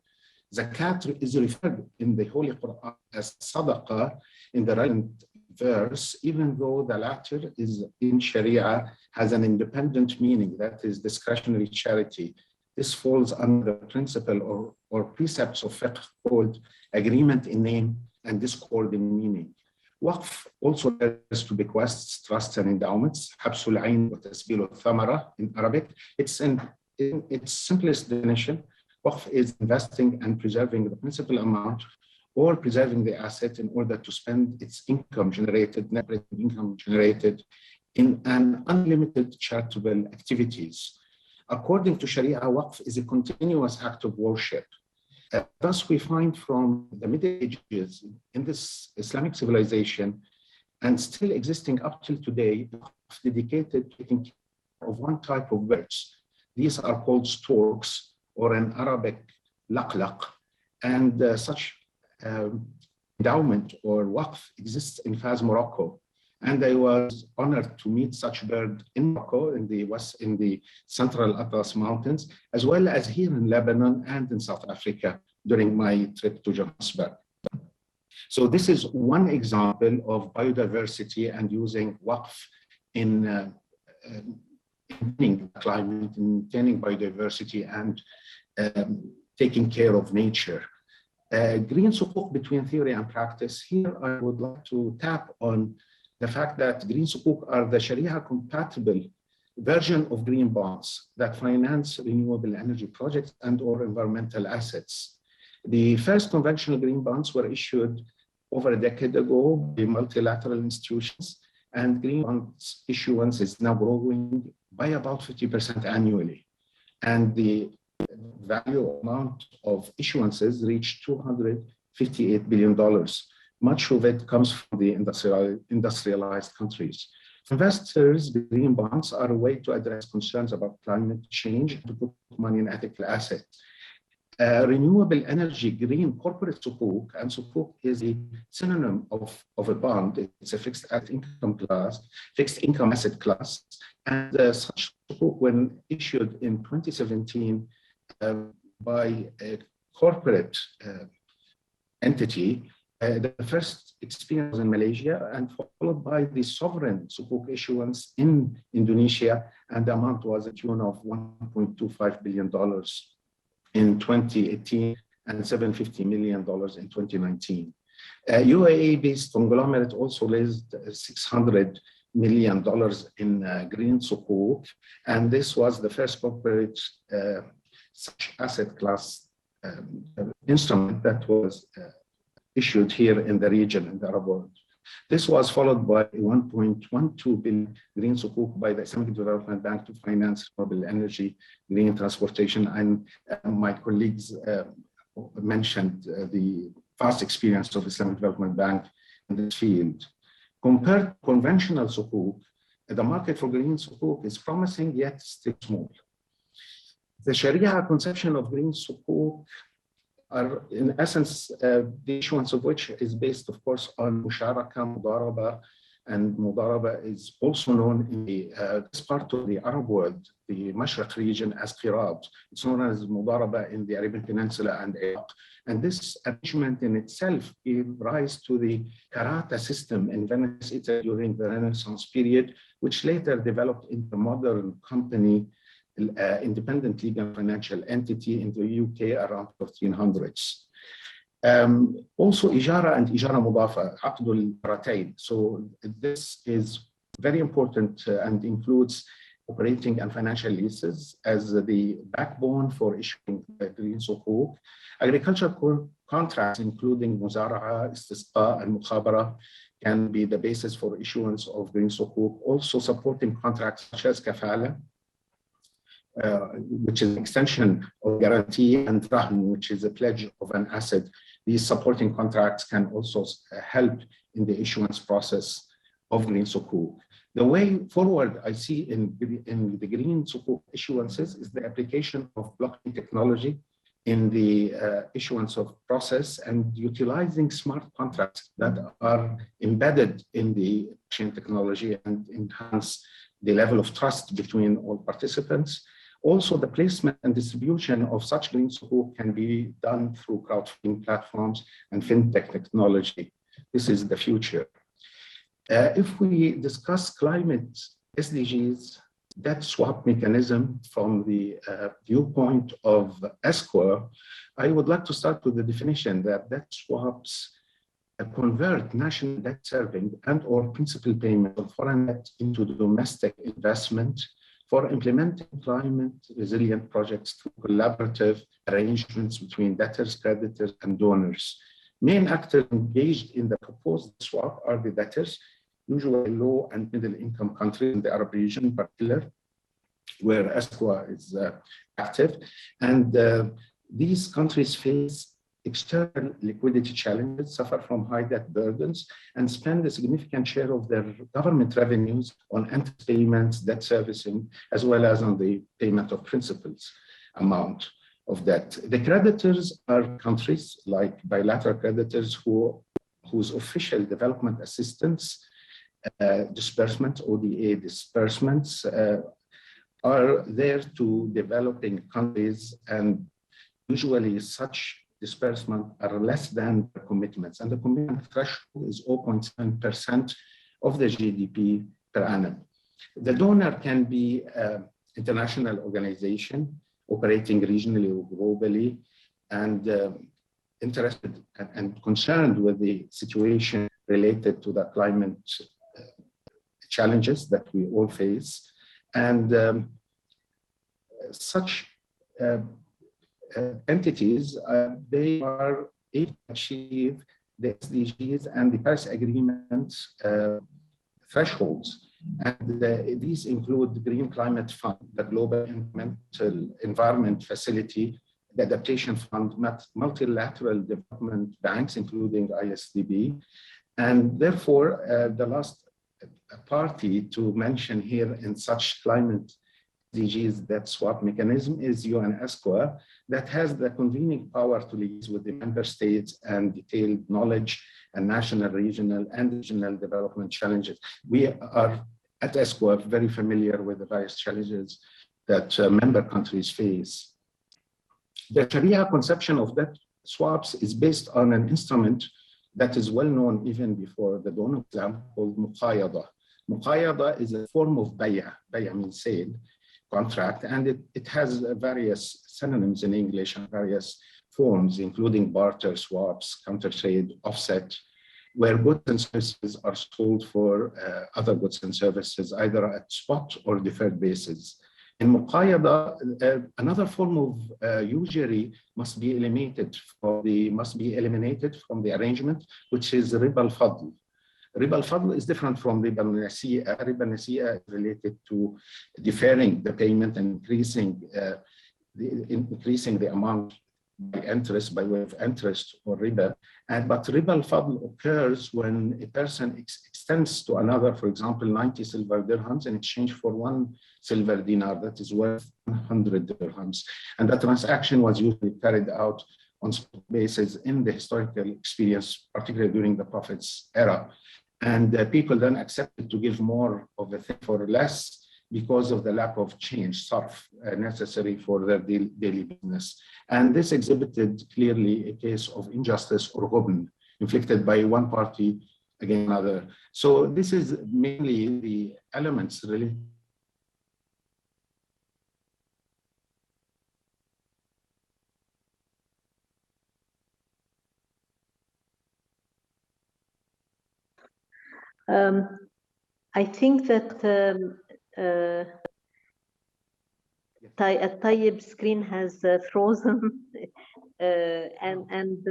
Zakat is referred in the Holy Quran as sadaqah in the relevant verse, even though the latter is in Sharia has an independent meaning, that is discretionary charity. This falls under the principle or precepts of fiqh called agreement in name and discord in meaning. Waqf also refers to bequests, trusts, and endowments. Habsul ayn wa tasbil al-thamara in Arabic. It's in its simplest definition. Waqf is investing and preserving the principal amount or preserving the asset in order to spend its income generated, net income generated in an unlimited charitable activities. According to Sharia, waqf is a continuous act of worship. Thus, we find from the Middle Ages in this Islamic civilization and still existing up till today, dedicated to taking care of one type of birds. These are called storks, or in Arabic, laqlaq, and such endowment or waqf exists in Fez, Morocco. And I was honored to meet such bird in Morocco, in the Central Atlas Mountains, as well as here in Lebanon and in South Africa during my trip to Johannesburg. So this is one example of biodiversity and using waqf in maintaining climate, maintaining biodiversity, and taking care of nature. Green sukuk between theory and practice. Here I would like to tap on the fact that green sukuk are the Sharia-compatible version of green bonds that finance renewable energy projects and or environmental assets. The first conventional green bonds were issued over a decade ago by multilateral institutions, and green bonds issuance is now growing by about 50% annually. And the value amount of issuances reached $258 billion. Much of it comes from the industrialized countries. For investors, green bonds are a way to address concerns about climate change and to put money in ethical assets. Renewable energy green corporate sukuk, and sukuk is a synonym of a bond. It's a fixed income asset class. And such sukuk, when issued in 2017 by a corporate entity, the first experience was in Malaysia, and followed by the sovereign sukuk issuance in Indonesia, and the amount was a tune of $1.25 billion in 2018 and $750 million in 2019. UAE-based conglomerate also raised $600 million in green sukuk, and this was the first corporate such asset class instrument that was issued here in the region, in the Arab world. This was followed by $1.12 billion green sukuk by the Islamic Development Bank to finance renewable energy, green transportation, and my colleagues mentioned the vast experience of Islamic Development Bank in this field. Compared to conventional sukuk, the market for green sukuk is promising yet still small. The Sharia conception of green sukuk are, in essence, the issuance of which is based, of course, on musharaka, mudaraba, and mudaraba is also known in this part of the Arab world, the Mashriq region, as qirab. It's known as mudaraba in the Arabian Peninsula and Iraq. And this arrangement in itself gave rise to the karata system in Venice, Italy during the Renaissance period, which later developed into a modern company, independent legal financial entity in the UK around 1400s. Also, ijara and ijara mudafa, aqdul ratayn. So this is very important and includes operating and financial leases as the backbone for issuing green sukuk. Agricultural contracts, including muzara'a, istisqa, and mukhabara, can be the basis for issuance of green sukuk. Also, supporting contracts such as kafala, which is an extension of guarantee, and rahn, which is a pledge of an asset. These supporting contracts can also help in the issuance process of green sukuk. The way forward I see in the green sukuk issuances is the application of blockchain technology in the issuance of process and utilizing smart contracts that are embedded in the blockchain technology and enhance the level of trust between all participants. Also, the placement and distribution of such green sukuk can be done through crowdfunding platforms and fintech technology. This is the future. If we discuss climate SDGs, debt swap mechanism from the viewpoint of ESCWA, I would like to start with the definition that debt swaps convert national debt serving and or principal payment of foreign debt into domestic investment for implementing climate resilient projects through collaborative arrangements between debtors, creditors, and donors. Main actors engaged in the proposed swap are the debtors, usually low and middle income countries in the Arab region in particular, where ESCWA is active. And these countries face external liquidity challenges, suffer from high debt burdens, and spend a significant share of their government revenues on interest payments, debt servicing, as well as on the payment of principals amount of debt. The creditors are countries like bilateral creditors whose official development assistance disbursements, ODA disbursements, are there to developing countries, and usually such disbursements are less than the commitments, and the commitment threshold is 0.7% of the GDP per annum. The donor can be an international organization operating regionally or globally, and interested and concerned with the situation related to the climate challenges that we all face. And such entities, they are able to achieve the SDGs and the Paris Agreement thresholds. And these include the Green Climate Fund, the Global Environment Facility, the Adaptation Fund, multilateral development banks, including ISDB. And therefore, the last party to mention here in such climate SDGs debt swap mechanism is UNESCO, that has the convening power to liaise with the member states and detailed knowledge and national, regional, and regional development challenges. We are at ESCO very familiar with the various challenges that member countries face. The Sharia conception of debt swaps is based on an instrument that is well known even before the dawn of Islam, called muqayyada. Muqayyada is a form of bay'ah. Bay'ah means sale, contract, and it has various synonyms in English and various forms, including barter, swaps, counter trade, offset, where goods and services are sold for other goods and services, either at spot or deferred basis. In muqayyada, another form of usury must be eliminated from the arrangement, which is riba al-fadl. Riba al-fadl is different from riba al-nasi'a. Riba al-nasi'a is related to deferring the payment and increasing the amount by interest, by way of interest or riba. But riba al-fadl occurs when a person extends to another, for example, 90 silver dirhams in exchange for 1 silver dinar that is worth 100 dirhams. And that transaction was usually carried out on spot basis in the historical experience, particularly during the Prophet's era. And people then accepted to give more of the thing for less because of the lack of change, sarf, necessary for their daily business. And this exhibited clearly a case of injustice or ghubn inflicted by one party against another. So this is mainly the elements related. I think that Tayyib's screen has frozen, and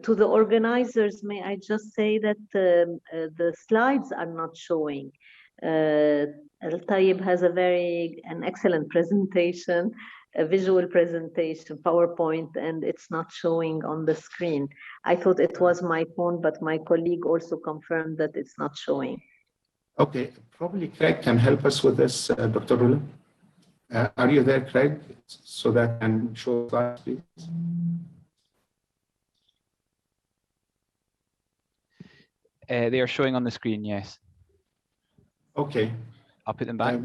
to the organizers, may I just say that the slides are not showing. Tayyib has an excellent presentation, a visual presentation, PowerPoint, and it's not showing on the screen. I thought it was my phone, but my colleague also confirmed that it's not showing. Okay, probably Craig can help us with this, Dr. Rula. Are you there, Craig, so that I can show slides, please? They are showing on the screen, yes. Okay. I'll put them back.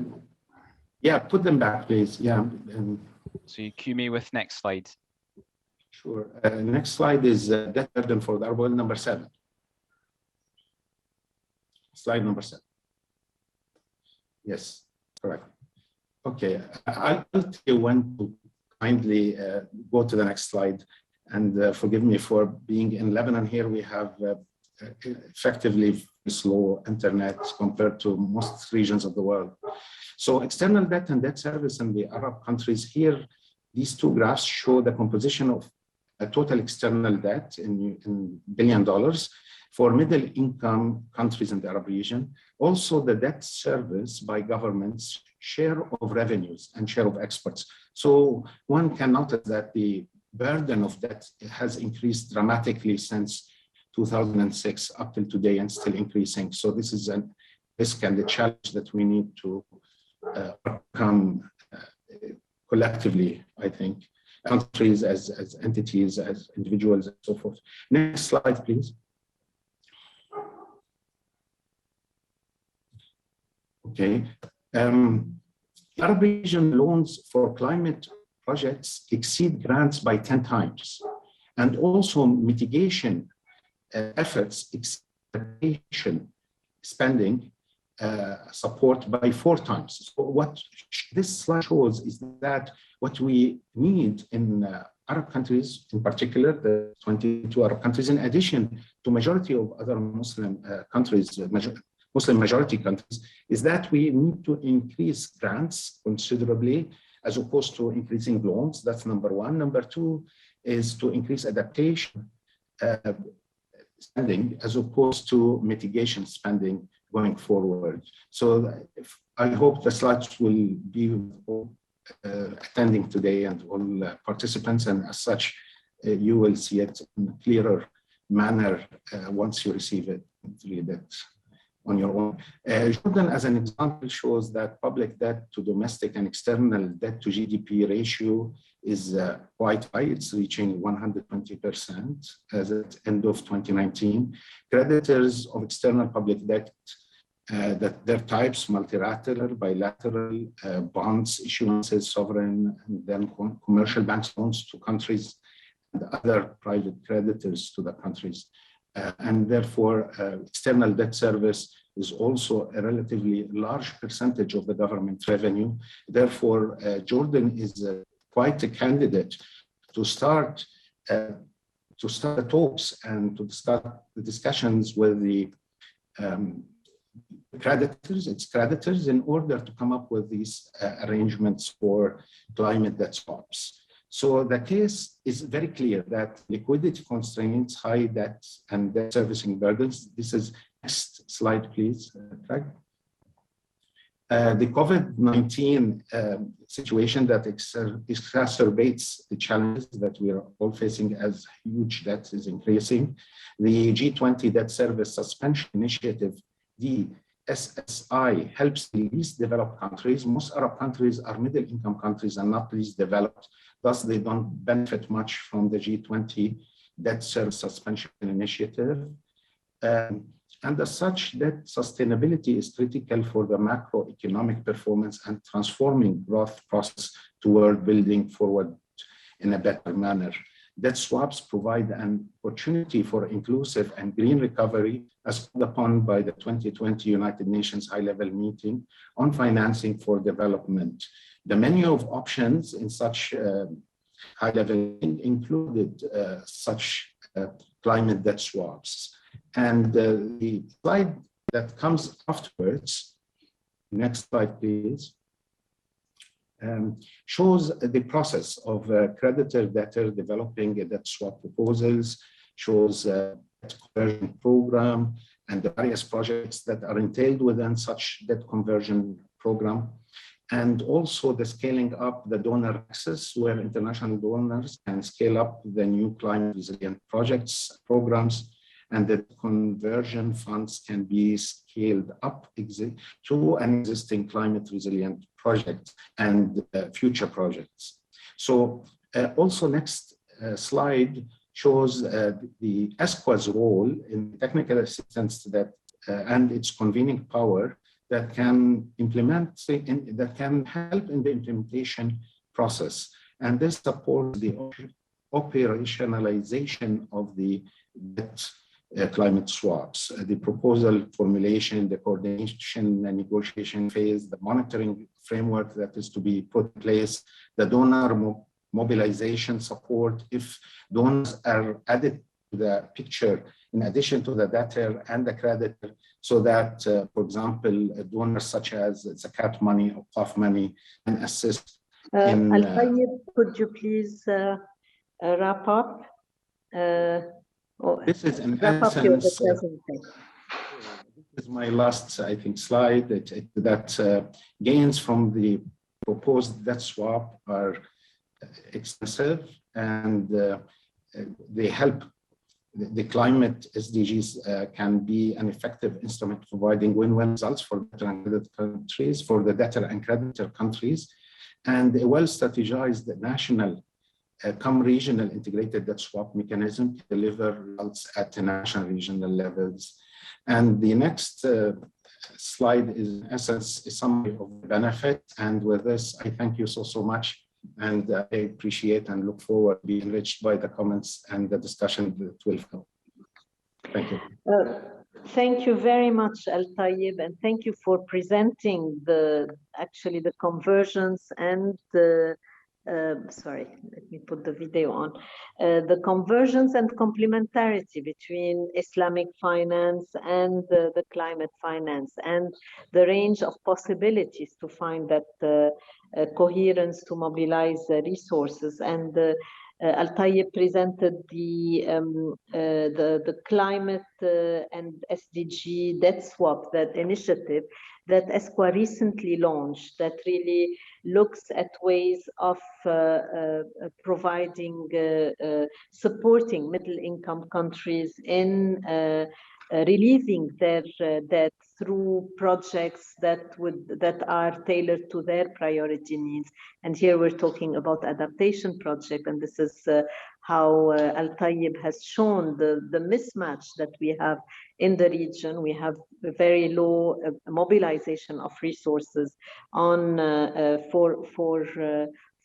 Yeah, put them back, please. Yeah. So you cue me with next slide. Sure. Next slide is debt burden for the Arab world, number 7. Slide number 7. Yes, correct. Okay, I'll tell you when to kindly go to the next slide, and forgive me for being in Lebanon. Here we have effectively slow internet compared to most regions of the world. So external debt and debt service in the Arab countries here, these two graphs show the composition of a total external debt in $1 billion for middle income countries in the Arab region. Also the debt service by governments, share of revenues and share of exports. So one can notice that the burden of debt has increased dramatically since 2006 up till today and still increasing. So this is a risk and a challenge that we need to overcome collectively, I think, countries as entities, as individuals, and so forth. Next slide, please. Okay. Arab region loans for climate projects exceed grants by 10 times. And also mitigation efforts exceed spending support by 4 times. So what this slide shows is that what we need in Arab countries, in particular, the 22 Arab countries, in addition to majority of other Muslim countries, Muslim majority countries, is that we need to increase grants considerably as opposed to increasing loans. That's number one. Number two is to increase adaptation spending as opposed to mitigation spending going forward. So I hope the slides will be attending today and all participants, and as such, you will see it in a clearer manner once you receive it and read it on your own. Jordan, as an example, shows that public debt to domestic and external debt to GDP ratio is quite high. It's reaching 120% as at end of 2019. Creditors of external public debt, that their types, multilateral, bilateral, bonds, issuances, sovereign, and then commercial bank loans to countries and other private creditors to the countries. And therefore, external debt service is also a relatively large percentage of the government revenue. Therefore, Jordan is quite a candidate to start talks and to start the discussions with the its creditors, in order to come up with these arrangements for climate debt swaps. So the case is very clear that liquidity constraints, high debt, and debt servicing burdens. This is next slide, please. The COVID-19 situation that exacerbates the challenges that we are all facing as huge debt is increasing. The G20 debt service suspension initiative, the SSI, helps the least developed countries. Most Arab countries are middle income countries and not least developed. Thus, they don't benefit much from the G20 debt service suspension initiative. And as such, debt sustainability is critical for the macroeconomic performance and transforming growth process toward building forward in a better manner. Debt swaps provide an opportunity for inclusive and green recovery, as called upon by the 2020 United Nations high-level meeting on financing for development. The menu of options in such high-level included such climate debt swaps. And the slide that comes afterwards, next slide, please, shows the process of creditor-debtor developing a debt swap proposals, shows a debt conversion program, and the various projects that are entailed within such debt conversion program, and also the scaling up the donor access, where international donors can scale up the new climate resilient projects, programs, and the conversion funds can be scaled up to an existing climate resilient project and future projects. So also next slide shows the ESCWA's role in technical assistance that and its convening power that can that can help in the implementation process. And this supports the operationalization of the debt climate swaps, the proposal formulation, the coordination and negotiation phase, the monitoring framework that is to be put in place, the donor mobilization support if donors are added to the picture in addition to the debtor and the creditor, so that, for example, donors such as zakat money or waqf money can assist in... Al-Tayyib, could you please wrap up? This is in essence, this is my last, I think, slide that gains from the proposed debt swap are extensive, and they help the climate SDGs can be an effective instrument providing win-win results for debtor and creditor countries, for the debtor and creditor countries, and a well-strategized national regional integrated debt swap mechanism to deliver results at the national regional levels. And the next slide is in essence a summary of the benefits. And with this, I thank you so much. And I appreciate and look forward to be enriched by the comments and the discussion that will come. Thank you. Thank you very much, Al-Tayyib, and thank you for presenting the conversions and the sorry, let me put the video on. The conversions and complementarity between Islamic finance and the climate finance, and the range of possibilities to find that coherence to mobilize resources. And Al-Tayyib presented the climate and SDG debt swap, that initiative that ESCWA recently launched, that really looks at ways of providing, supporting middle-income countries in relieving their debt through projects that are tailored to their priority needs. And here we're talking about adaptation project, and this is how Al-Tayyib has shown the mismatch that we have in the region. We have a very low mobilization of resources on for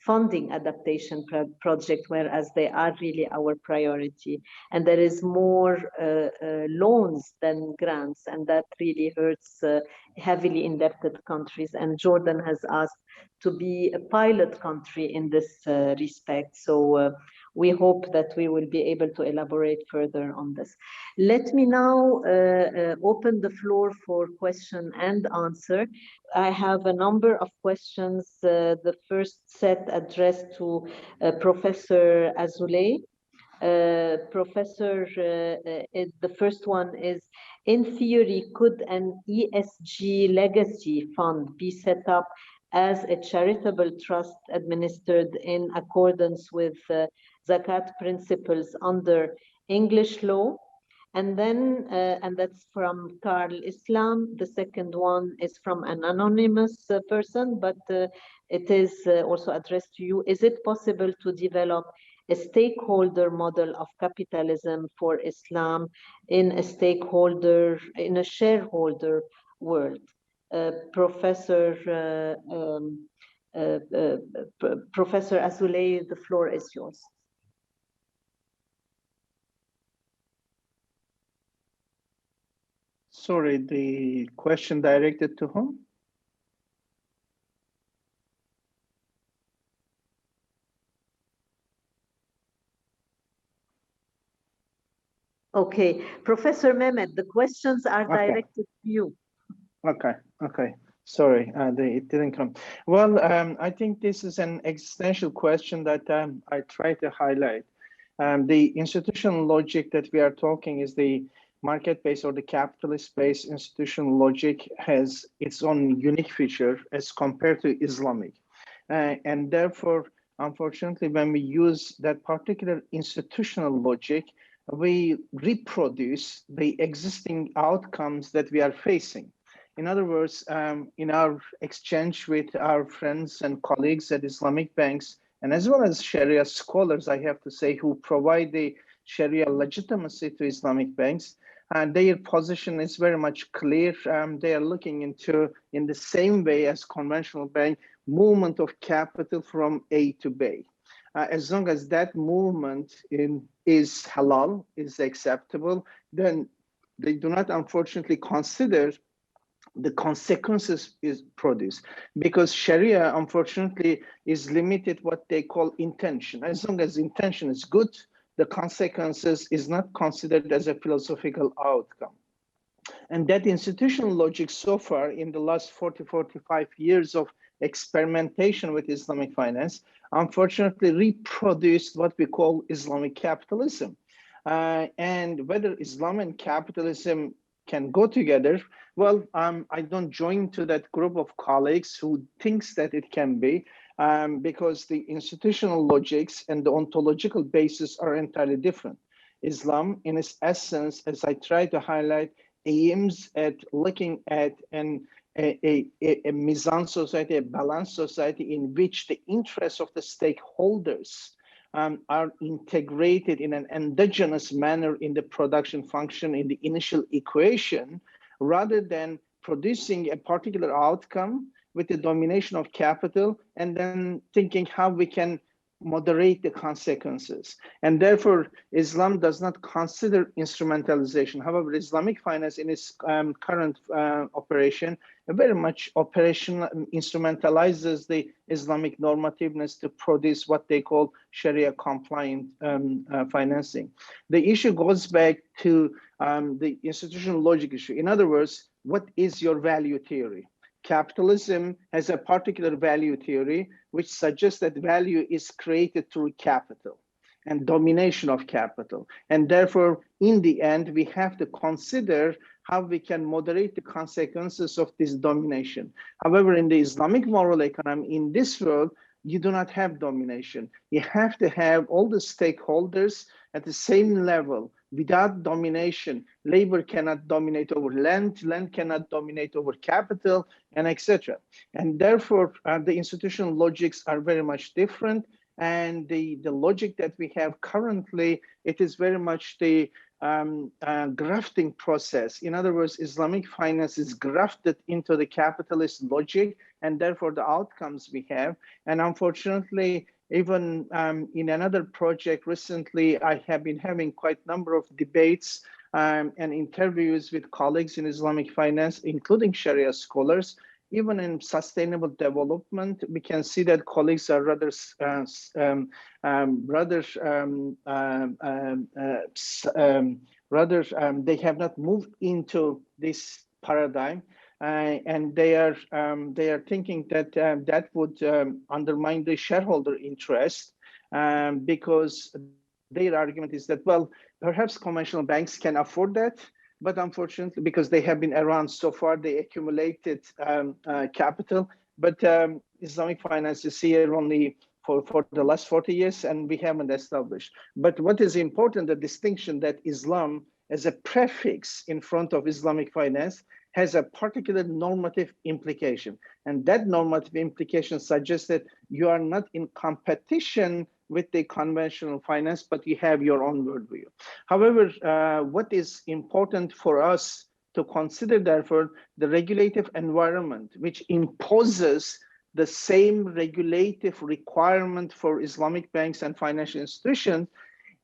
funding adaptation project, whereas they are really our priority. And there is more loans than grants, and that really hurts heavily indebted countries. And Jordan has asked to be a pilot country in this respect. So we hope that we will be able to elaborate further on this. Let me now open the floor for question and answer. I have a number of questions. The first set addressed to Professor Azoulay. Professor, the first one is, in theory, could an ESG legacy fund be set up as a charitable trust administered in accordance with zakat principles under English law? And then, and that's from Carl Islam. The second one is from an anonymous person, but it is also addressed to you. Is it possible to develop a stakeholder model of capitalism for Islam in a shareholder world? Professor Azoulay, the floor is yours. Sorry, the question directed to whom? Okay, Professor Mehmet, the questions are directed to you. Okay. Sorry, it didn't come. Well, I think this is an existential question that I try to highlight. The institutional logic that we are talking is the market-based or the capitalist-based institutional logic has its own unique feature as compared to Islamic. And therefore, unfortunately, when we use that particular institutional logic, we reproduce the existing outcomes that we are facing. In other words, in our exchange with our friends and colleagues at Islamic banks, and as well as Sharia scholars, I have to say, who provide the Sharia legitimacy to Islamic banks, their position is very much clear. They are looking into, in the same way as conventional bank, movement of capital from A to B. As long as that movement is halal, is acceptable, then they do not unfortunately consider the consequences is produced, because Sharia unfortunately is limited what they call intention. As long as intention is good, the consequences is not considered as a philosophical outcome. And that institutional logic so far in the last 45 years of experimentation with Islamic finance, unfortunately reproduced what we call Islamic capitalism. And whether Islam and capitalism can go together, well, I don't join to that group of colleagues who thinks that it can be, because the institutional logics and the ontological basis are entirely different. Islam, in its essence, as I try to highlight, aims at looking at a Mizan society, a balanced society in which the interests of the stakeholders are integrated in an endogenous manner in the production function in the initial equation, rather than producing a particular outcome with the domination of capital and then thinking how we can moderate the consequences. And therefore, Islam does not consider instrumentalization. However, Islamic finance in its current operation very much instrumentalizes the Islamic normativeness to produce what they call Sharia compliant financing. The issue goes back to the institutional logic issue. In other words, what is your value theory? Capitalism has a particular value theory which suggests that value is created through capital and domination of capital. And therefore, in the end, we have to consider how we can moderate the consequences of this domination. However, in the Islamic moral economy, in this world, you do not have domination. You have to have all the stakeholders at the same level. Without domination, labor cannot dominate over land, land cannot dominate over capital, and etc. And therefore, the institutional logics are very much different. And the logic that we have currently, it is very much the grafting process. In other words, Islamic finance is grafted into the capitalist logic, and therefore the outcomes we have. And unfortunately, even in another project recently, I have been having quite a number of debates and interviews with colleagues in Islamic finance, including Sharia scholars. Even in sustainable development, we can see that colleagues are rather they have not moved into this paradigm. And they are thinking that that would undermine the shareholder interest, because their argument is that, well, perhaps conventional banks can afford that, but unfortunately, because they have been around so far, they accumulated capital. But Islamic finance is here only for the last 40 years, and we haven't established. But what is important, the distinction that Islam as a prefix in front of Islamic finance has a particular normative implication. And that normative implication suggests that you are not in competition with the conventional finance, but you have your own worldview. However, what is important for us to consider, therefore, the regulative environment, which imposes the same regulative requirement for Islamic banks and financial institutions,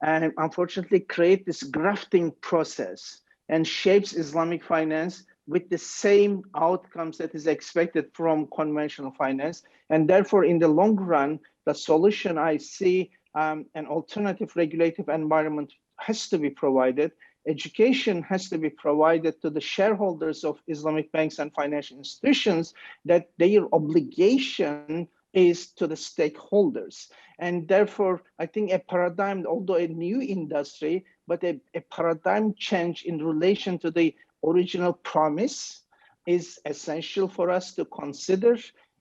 and unfortunately create this grafting process and shapes Islamic finance with the same outcomes that is expected from conventional finance. And therefore, in the long run, the solution I see, an alternative regulative environment has to be provided. Education has to be provided to the shareholders of Islamic banks and financial institutions, that their obligation is to the stakeholders. And therefore, I think a paradigm, although a new industry, but a paradigm change in relation to the original promise is essential for us to consider.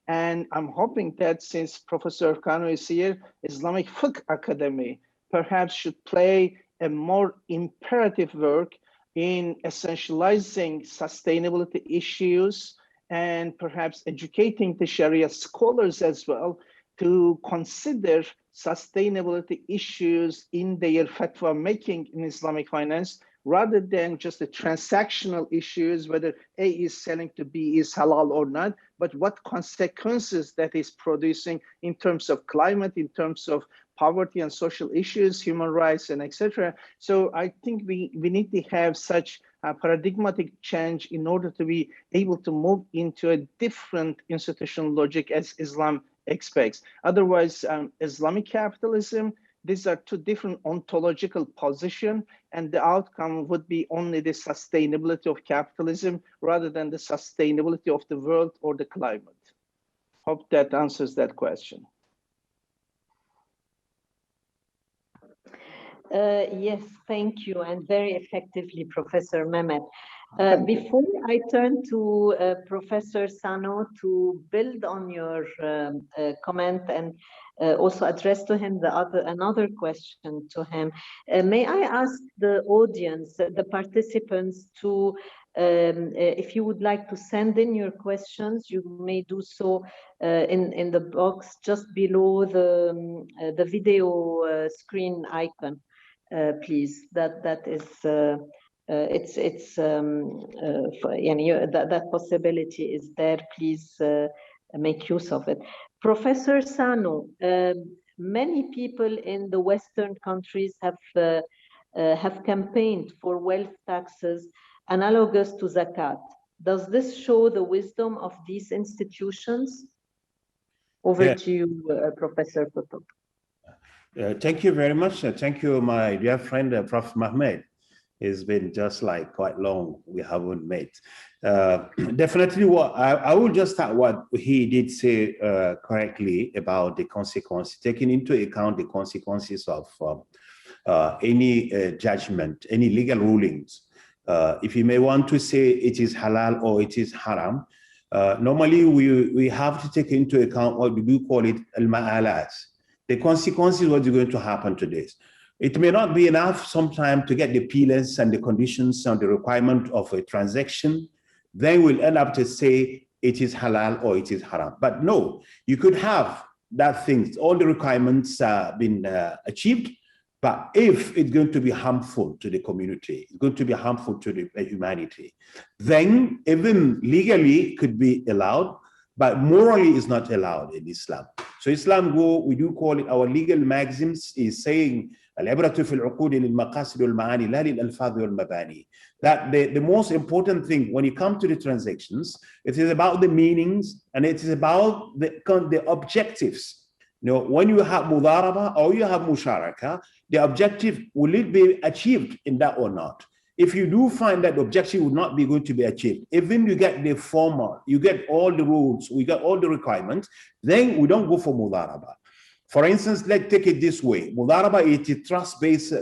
And I'm hoping that since Professor Kano is here, Islamic Fiqh Academy perhaps should play a more imperative work in essentializing sustainability issues and perhaps educating the Sharia scholars as well to consider sustainability issues in their fatwa making in Islamic finance, rather than just the transactional issues, whether A is selling to B is halal or not, but what consequences that is producing in terms of climate, in terms of poverty and social issues, human rights, and etc. So I think we need to have such a paradigmatic change in order to be able to move into a different institutional logic as Islam expects. Otherwise, Islamic capitalism, these are two different ontological positions, and the outcome would be only the sustainability of capitalism rather than the sustainability of the world or the climate. Hope that answers that question. Yes, thank you, and very effectively, Professor Mehmet. Before I turn to Professor Sano to build on your comment and also address to him another question to him, may I ask the audience, the participants, to if you would like to send in your questions, you may do so in the box just below the video screen icon. Please, that is that possibility is there. Please make use of it. Professor Sano, many people in the Western countries have campaigned for wealth taxes analogous to zakat. Does this show the wisdom of these institutions? Over to you, Professor Kutub. Thank you very much. Thank you, my dear friend, Prof. Mahmoud. It's been just like quite long we haven't met. Definitely, I will just start what he did say correctly about the consequences, taking into account the consequences of any judgment, any legal rulings. If you may want to say it is halal or it is haram, normally we have to take into account what we do call it al-ma'alat. The consequences, what is going to happen to this. It may not be enough sometimes to get the pillars and the conditions and the requirement of a transaction. Then we'll end up to say it is halal or it is haram. But no, you could have that thing, all the requirements been achieved, but if it's going to be harmful to the community, it's going to be harmful to the humanity, then even legally could be allowed, but morally is not allowed in Islam. So Islam, we do call it, our legal maxims is saying, that the most important thing when you come to the transactions, it is about the meanings and it is about the objectives. You know, when you have mudaraba or you have musharaka, the objective, will it be achieved in that or not? If you do find that the objective would not be going to be achieved, even you get the formal, you get all the rules, we got all the requirements, then we don't go for mudaraba. For instance, let's take it this way. Mudaraba is a trust-based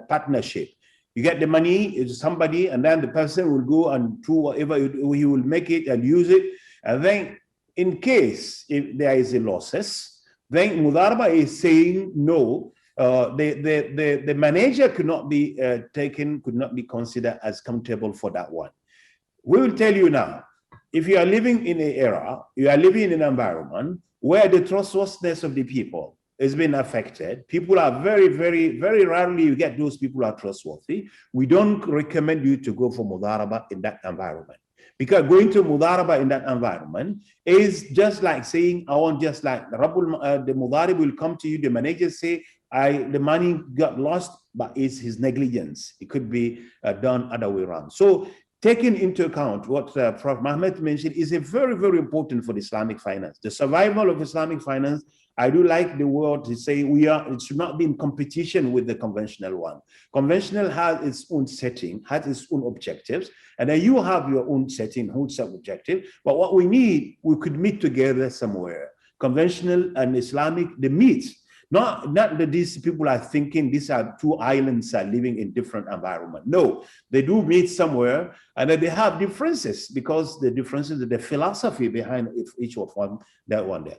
partnership. You get the money, it's somebody, and then the person will go and do whatever he will make it and use it. And then in case if there is a losses, then mudaraba is saying no. The manager could not be could not be considered as accountable for that one. We will tell you now, if you are living in an era, you are living in an environment where the trustworthiness of the people has been affected. People are very, very, very rarely you get those people are trustworthy. We don't recommend you to go for mudaraba in that environment. Because going to mudaraba in that environment is just like saying, I want just like the mudarib will come to you, the manager say, the money got lost, but it's his negligence. It could be done other way around. So taking into account what Prof. Mahmoud mentioned is a very, very important for the Islamic finance. The survival of Islamic finance, I do like the word to say it should not be in competition with the conventional one. Conventional has its own setting, has its own objectives, and then you have your own setting, own sub-objective. But what we need, we could meet together somewhere. Conventional and Islamic, they meet. Not that these people are thinking these are two islands are living in different environment. No, they do meet somewhere, and then they have differences because the differences, the philosophy behind each of one, that one there.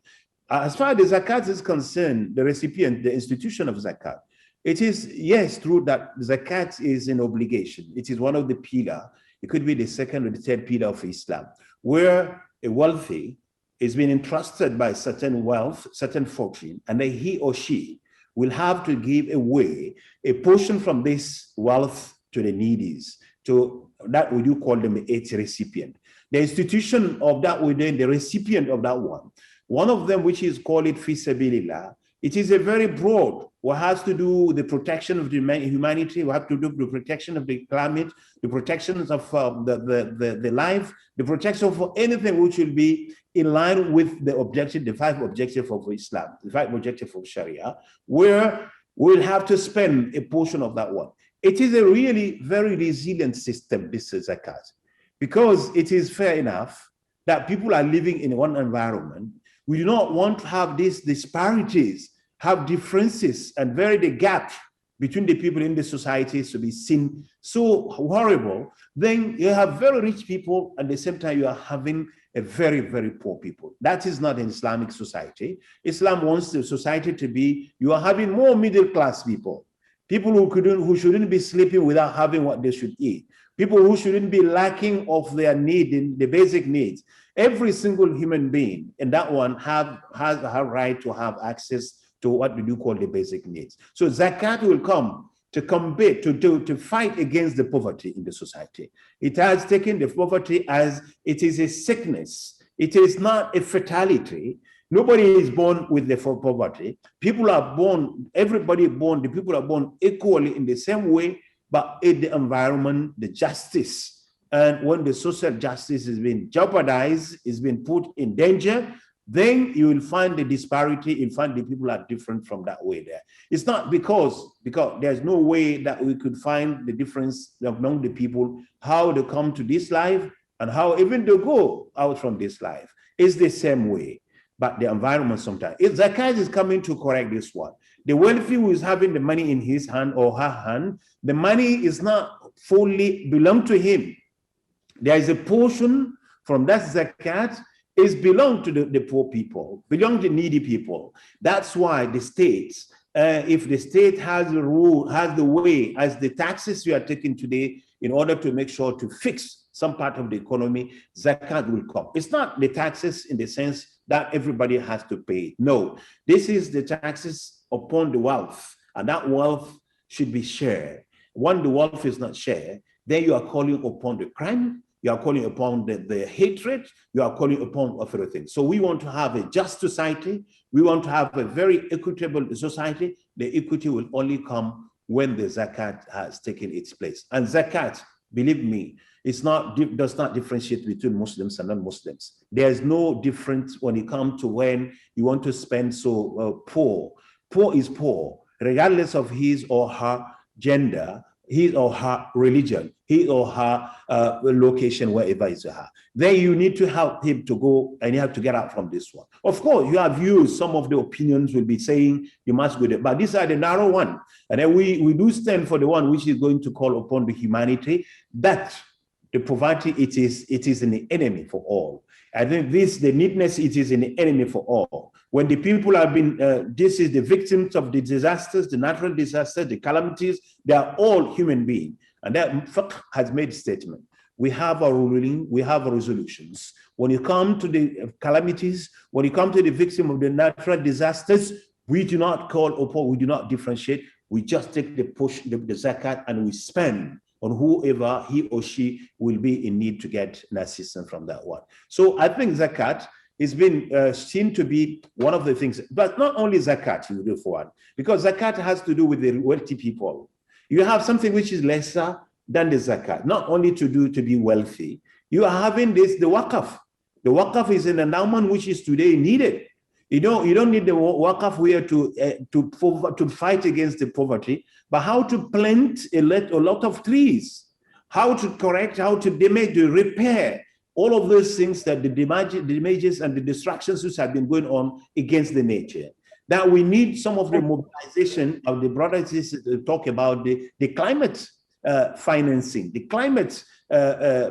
As far as the zakat is concerned, the recipient, the institution of zakat, it is, yes, true that zakat is an obligation. It is one of the pillars. It could be the second or the third pillar of Islam, where a wealthy is being entrusted by certain wealth, certain fortune, and then he or she will have to give away a portion from this wealth to the needies, to that we do call them the aid recipient. The institution of that within the recipient of that one of them, which is called it fi sabilillah, it is a very broad, what has to do with the protection of the humanity, we have to do the protection of the climate, the protection of the life, the protection for anything which will be in line with the objective, the 5 objectives of Islam, the 5 objectives of Sharia, where we'll have to spend a portion of that one. It is a really very resilient system, this is zakat, because it is fair enough that people are living in one environment. We do not want to have these disparities, have differences, and vary the gap between the people in the societies to be seen so horrible. Then you have very rich people, at the same time you are having a very, very poor people. That is not an Islamic society. Islam wants the society to be, you are having more middle class people, people who shouldn't be sleeping without having what they should eat, people who shouldn't be lacking of their need, in the basic needs. Every single human being in that one has a right to have access to what we do call the basic needs. So zakat will come to combat, to fight against the poverty in the society. It has taken the poverty as it is a sickness. It is not a fatality. Nobody is born with the poverty. People are born, everybody born, the people are born equally in the same way, but in the environment, the justice, and when the social justice is being jeopardized, is being put in danger, then you will find the disparity, you'll find the people are different from that way there. It's not because there's no way that we could find the difference among the people, how they come to this life and how even they go out from this life. It's the same way, but the environment sometimes. If zakat is coming to correct this one, the wealthy who is having the money in his hand or her hand, the money is not fully belong to him. There is a portion from that zakat is belong to the poor people, belong to needy people. That's why the states, if the state has the rule, has the way, as the taxes we are taking today, in order to make sure to fix some part of the economy, zakat will come. It's not the taxes in the sense that everybody has to pay. No, this is the taxes upon the wealth, and that wealth should be shared. When the wealth is not shared, then you are calling upon the crime, you are calling upon the hatred, you are calling upon everything. So we want to have a just society. We want to have a very equitable society. The equity will only come when the zakat has taken its place. And zakat, believe me, does not differentiate between Muslims and non-Muslims. There's no difference when it comes to when you want to spend so poor. Poor is poor, regardless of his or her gender, his or her religion, his or her location, wherever it's her. Then you need to help him to go, and you have to get out from this one. Of course, you have views. Some of the opinions will be saying you must go there, but these are the narrow one. And then we do stand for the one which is going to call upon the humanity, that the poverty, it is an enemy for all. I think the neatness, it is an enemy for all. When the people have been, this is the victims of the disasters, the natural disasters, the calamities, they are all human beings. And that fiqh has made a statement. We have a ruling, we have resolutions. When you come to the calamities, when you come to the victim of the natural disasters, we do not call upon, we do not differentiate. We just take the zakat and we spend on whoever he or she will be in need to get an assistance from that one. So I think zakat has been seen to be one of the things, but not only zakat you do for one, because zakat has to do with the wealthy people. You have something which is lesser than the zakat, not only to be wealthy. You are having the waqf. The waqf is an endowment which is today needed. You don't need the waqf here to fight against the poverty, but how to plant a lot of trees, how to correct, how to damage, to repair all of those things, that the damages and the destructions which have been going on against the nature. That we need some of the mobilization of the brothers to talk about the climate financing, the climate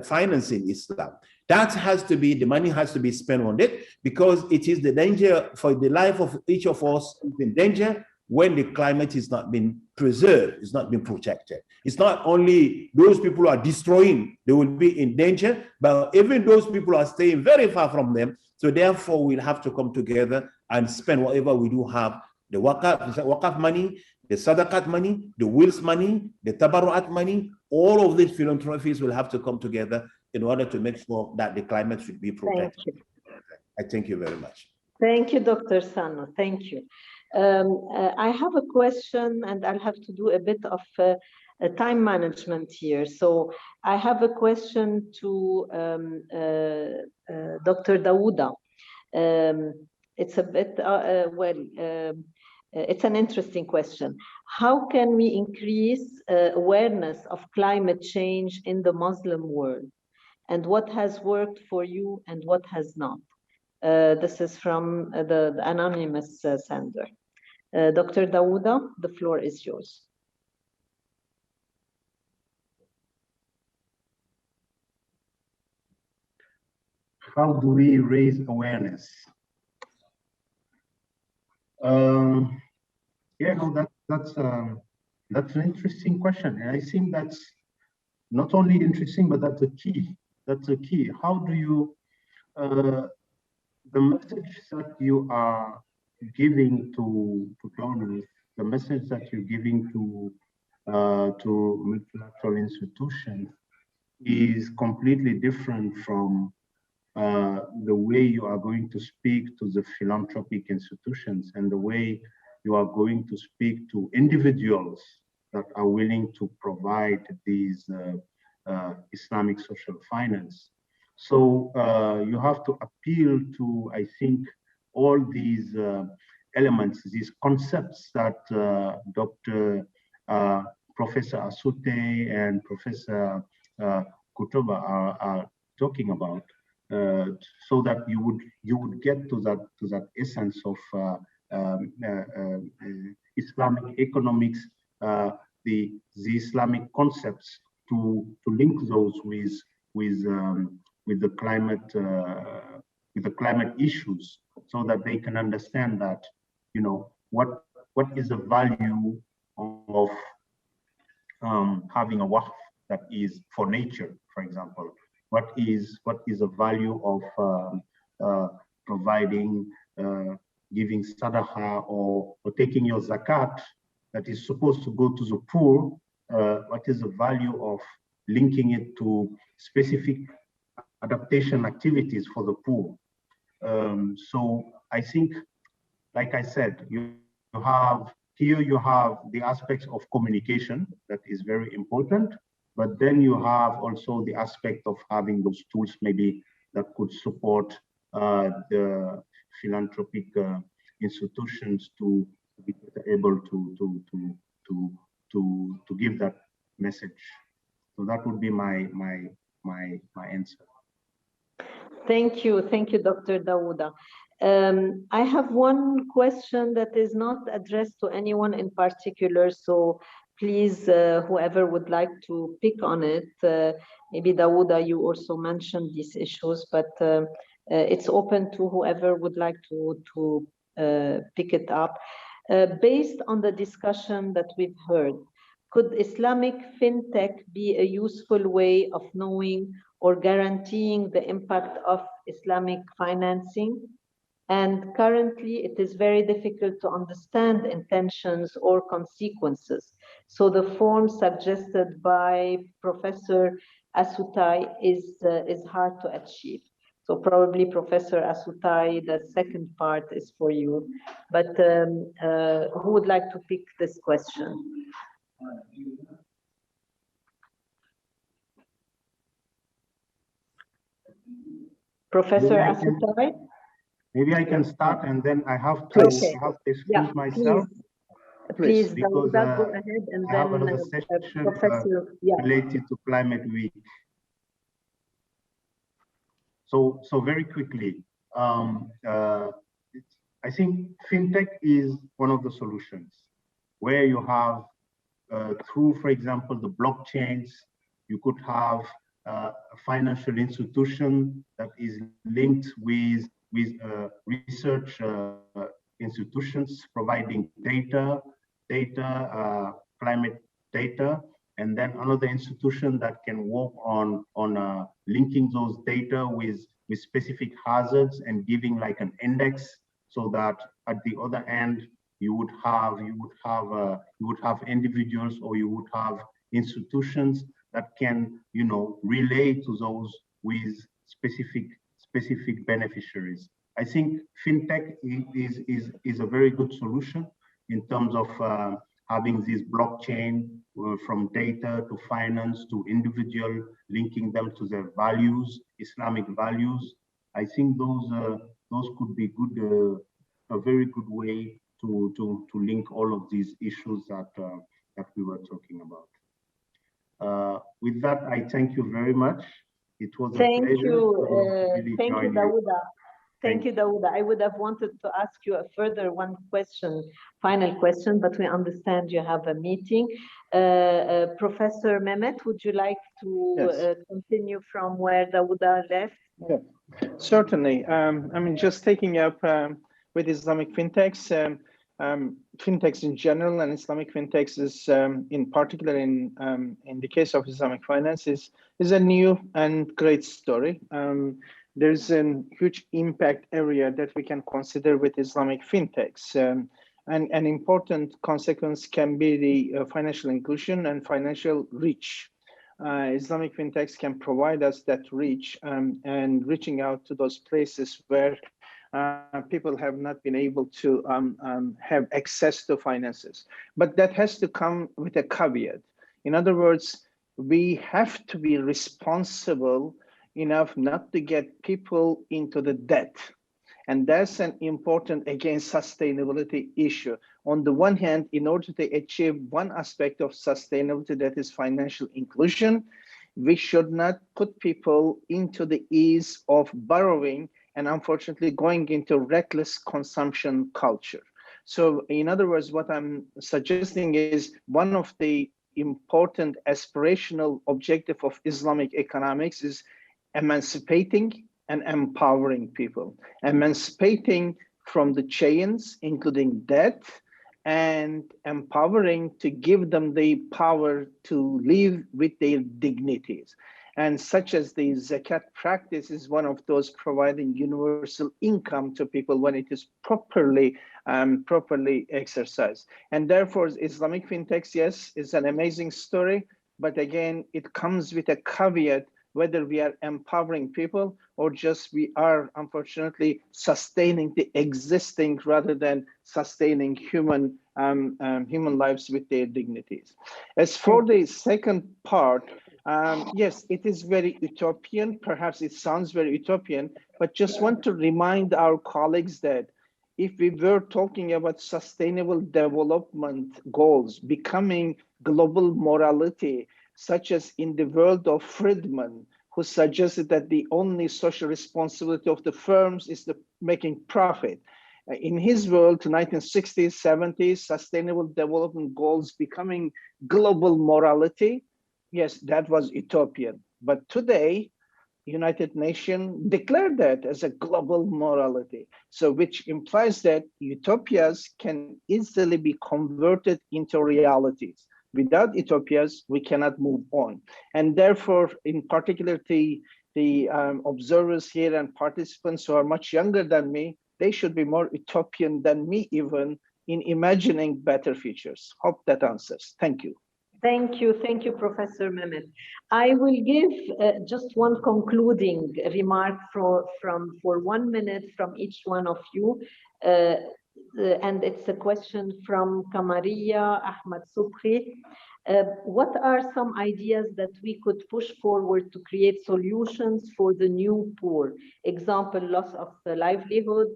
financing Islam. That has to be, the money has to be spent on it, because it is the danger for the life of each of us is in danger when the climate is not being preserved, it's not being protected. It's not only those people who are destroying, they will be in danger, but even those people are staying very far from them. So therefore we'll have to come together and spend whatever we do have, the waqf money, the sadaqat money, the wills money, the tabarru'at money, all of these philanthropies will have to come together in order to make sure that the climate should be protected. Thank you. I thank you very much. Thank you, Dr. Sano. Thank you. I have a question, and I'll have to do a bit of time management here. So I have a question to Dr. Daouda. It's a bit, it's an interesting question. How can we increase awareness of climate change in the Muslim world? And what has worked for you and what has not? This is from the anonymous sender. Dr. Daouda, the floor is yours. How do we raise awareness? Yeah, no, that's an interesting question, and I think that's not only interesting, but that's a key. That's a key. How do you the message that you are giving to donors, the message that you're giving to multilateral institutions is completely different from the way you are going to speak to the philanthropic institutions and the way you are going to speak to individuals that are willing to provide these Islamic social finance. So you have to appeal to, I think, all these elements, these concepts that Dr. Professor Asute and Professor Kutuba are talking about, so that you would get to that essence of Islamic economics, the Islamic concepts, to link those with the climate issues, so that they can understand that, you know, what is the value of having a waqf that is for nature, for example. What is the value of providing, giving sadaqah or taking your zakat that is supposed to go to the poor? What is the value of linking it to specific adaptation activities for the poor? So I think, like I said, you have the aspects of communication that is very important, but then you have also the aspect of having those tools maybe that could support the philanthropic institutions to be able to give that message. So that would be my answer. Thank you, Dr. Daouda. I have one question that is not addressed to anyone in particular, so please, whoever would like to pick on it, maybe Daouda, you also mentioned these issues, but it's open to whoever would like to pick it up. Based on the discussion that we've heard, could Islamic fintech be a useful way of knowing or guaranteeing the impact of Islamic financing? And currently, it is very difficult to understand intentions or consequences. So the form suggested by Professor Asutai is hard to achieve. So probably Professor Asutai, the second part is for you. But who would like to pick this question? Professor Asutai? Maybe I can start, and then I have to excuse myself. Please, because go ahead, and I have another session related to Climate Week. So very quickly, I think fintech is one of the solutions, where you have through, for example, the blockchains, you could have a financial institution that is linked with research institutions providing data, climate data, and then another institution that can work on linking those data with specific hazards and giving like an index, so that at the other end you would have individuals, or you would have institutions that can, relate to those with specific beneficiaries. I think fintech is a very good solution in terms of having this blockchain from data to finance to individual, linking them to their values, Islamic values. I think those could be a very good way to link all of these issues that we were talking about. With that, I thank you very much. It was a pleasure to really join you. Daouda. Thank you, Daouda. I would have wanted to ask you a further one question, final question, but we understand you have a meeting. Professor Mehmet, would you like to continue from where Daouda left? Yeah, certainly. Just taking up with Islamic fintechs, fintechs in general and Islamic fintechs is, in particular in the case of Islamic finance, is a new and great story. There's a huge impact area that we can consider with Islamic fintechs. And an important consequence can be the financial inclusion and financial reach. Islamic fintechs can provide us that reach and reaching out to those places where people have not been able to have access to finances. But that has to come with a caveat. In other words, we have to be responsible enough not to get people into the debt. And that's an important, again, sustainability issue. On the one hand, in order to achieve one aspect of sustainability, that is financial inclusion, we should not put people into the ease of borrowing and unfortunately going into reckless consumption culture. So in other words, what I'm suggesting is one of the important aspirational objective of Islamic economics is emancipating and empowering people, emancipating from the chains, including debt, and empowering to give them the power to live with their dignities. And such as the zakat practice is one of those providing universal income to people when it is properly exercised. And therefore, Islamic fintechs, yes, is an amazing story, but again, it comes with a caveat whether we are empowering people or just we are unfortunately sustaining the existing rather than sustaining human lives with their dignities. As for the second part, yes, it is very utopian. Perhaps it sounds very utopian, but just want to remind our colleagues that if we were talking about sustainable development goals becoming global morality, such as in the world of Friedman, who suggested that the only social responsibility of the firms is the making profit. In his world, 1960s, 70s, sustainable development goals becoming global morality, yes, that was utopian. But today, United Nations declared that as a global morality. So which implies that utopias can easily be converted into realities. Without utopias, we cannot move on. And therefore, in particular, the observers here and participants who are much younger than me, they should be more utopian than me even in imagining better futures. Hope that answers. Thank you. Thank you, Professor Mehmet. I will give just one concluding remark for 1 minute from each one of you. And it's a question from Kamaria Ahmad Subhi. What are some ideas that we could push forward to create solutions for the new poor? Example, loss of livelihood,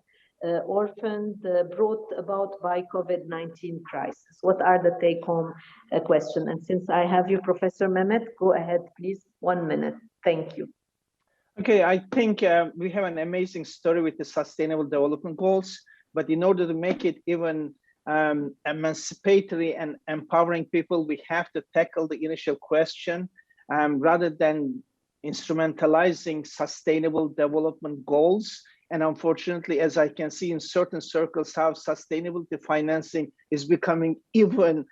orphaned, brought about by COVID-19 crisis. What are the take-home questions? And since I have you, Professor Mehmet, go ahead, please. 1 minute. Thank you. Okay, I think we have an amazing story with the Sustainable Development Goals. But in order to make it even emancipatory and empowering people, we have to tackle the initial question rather than instrumentalizing sustainable development goals. And unfortunately, as I can see in certain circles, how sustainability financing is becoming even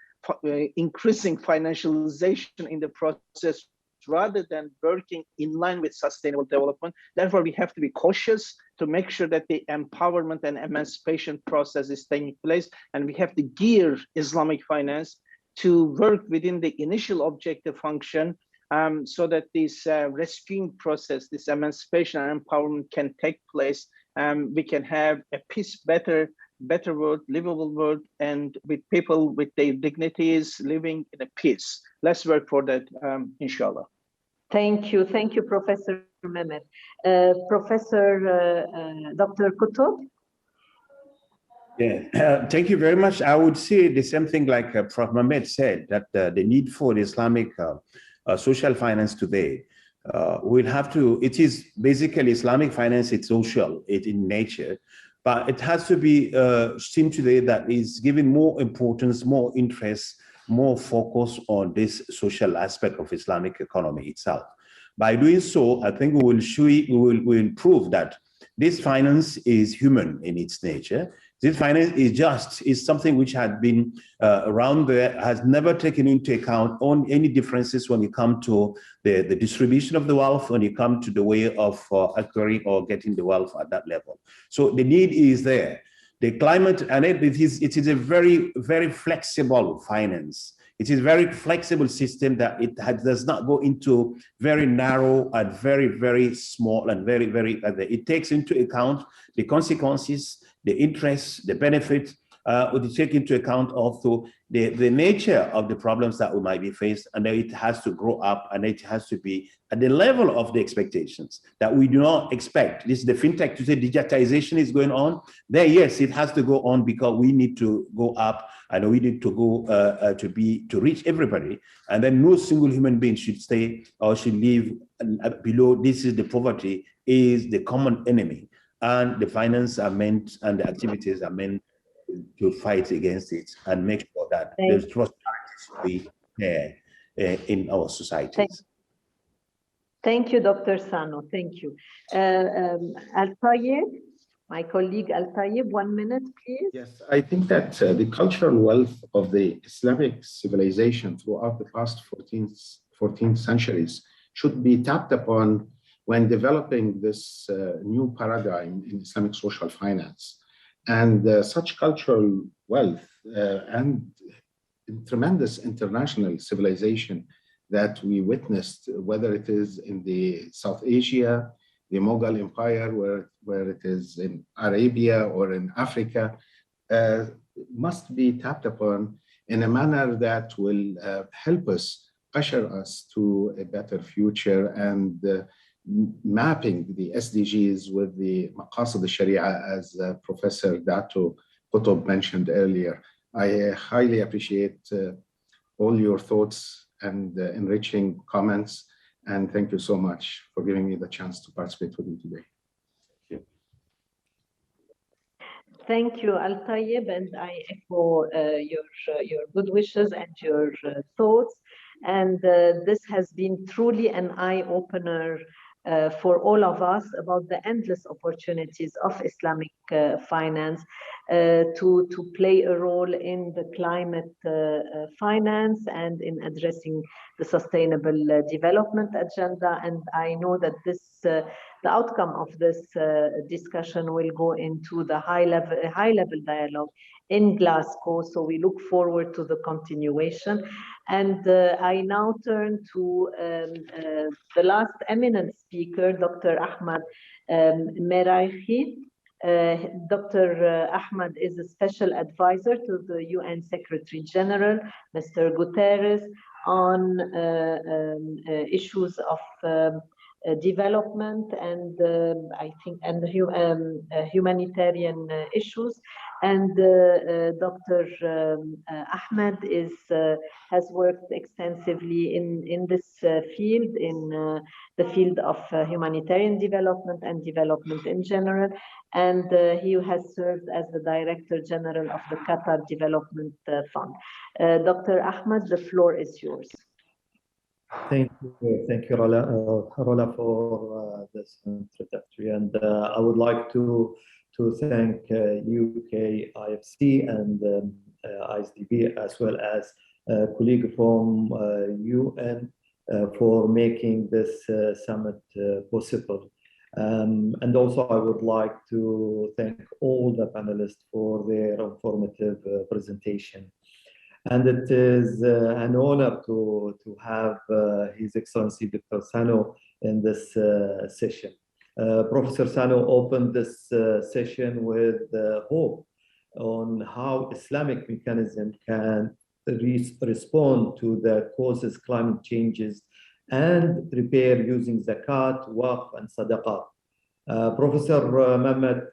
increasing financialization in the process rather than working in line with sustainable development. Therefore, we have to be cautious to make sure that the empowerment and emancipation process is taking place. And we have to gear Islamic finance to work within the initial objective function so that this rescuing process, this emancipation and empowerment can take place. We can have a better world, livable world, and with people with their dignities living in a peace. Let's work for that, inshallah. Thank you, Professor Mehmet. Professor Dr. Qutb? Yeah, thank you very much. I would say the same thing like Prof. Mehmet said, that the need for the Islamic social finance today will have to, it is basically Islamic finance, it's social, it's in nature, but it has to be seen today that is given more importance, more interest, more focus on this social aspect of Islamic economy itself. By doing so, I think we will prove that this finance is human in its nature. This finance is something which had been around there, has never taken into account on any differences when you come to the distribution of the wealth, when you come to the way of acquiring or getting the wealth at that level. So the need is there. The climate, and it is a very, very flexible finance. It is a very flexible system that does not go into very narrow and very, very small and very, very, it takes into account the consequences, the interests, the benefits, would take into account also the nature of the problems that we might be faced, and then it has to grow up and it has to be at the level of the expectations that we do not expect. This is the fintech to say digitization is going on. There, yes, it has to go on because we need to go up and we need to go to reach everybody. And then no single human being should stay or should live below. This is the poverty is the common enemy. And the finance are meant and the activities are meant to fight against it and make sure that there's prosperity should be there in our societies. Thank you, Dr. Sano. Thank you. Al-Tayyib, my colleague Al-Tayyib, 1 minute, please. Yes, I think that the cultural wealth of the Islamic civilization throughout the past 14 centuries should be tapped upon when developing this new paradigm in Islamic social finance. And such cultural wealth and tremendous international civilization that we witnessed, whether it is in the South Asia, the Mughal Empire, where it is in Arabia or in Africa, must be tapped upon in a manner that will help us, usher us to a better future, and mapping the SDGs with the Maqasid al-Sharia, as Professor Dato Qutb mentioned earlier. I highly appreciate all your thoughts and enriching comments, and thank you so much for giving me the chance to participate with you today. Thank you, Al-Tayyib, and I echo your good wishes and your thoughts. And this has been truly an eye-opener for all of us about the endless opportunities of Islamic finance to play a role in the climate finance and in addressing the sustainable development agenda. And I know that the outcome of this discussion will go into the high-level dialogue in Glasgow. So we look forward to the continuation. And I now turn to the last eminent speaker, Dr. Ahmad Meraihi. Dr. Ahmad is a special advisor to the UN Secretary General, Mr. Guterres, on issues of development and humanitarian issues. And Dr. Ahmed has worked extensively in this field, in the field of humanitarian development and development in general. And he has served as the Director General of the Qatar Development Fund. Dr. Ahmed, the floor is yours. Thank you, Rola, for this introductory. And I would like to thank UK IFC and ISDB, as well as a colleague from UN for making this summit possible. And also, I would like to thank all the panelists for their informative presentation. And it is an honor to have His Excellency Dr. Sano in this session. Professor Sano opened this session with hope on how Islamic mechanism can respond to the causes climate changes and repair using zakat, waqf, and sadaqah. Professor Mehmet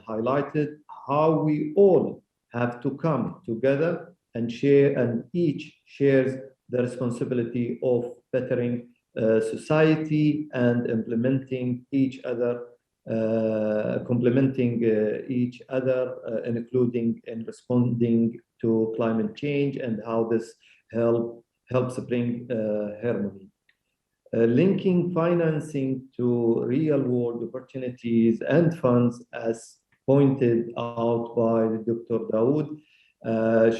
highlighted how we all have to come together and share, and each shares the responsibility of bettering society and implementing each other, complementing each other, including in responding to climate change and how this helps bring harmony. Linking financing to real-world opportunities and funds, as pointed out by Dr. Dawood,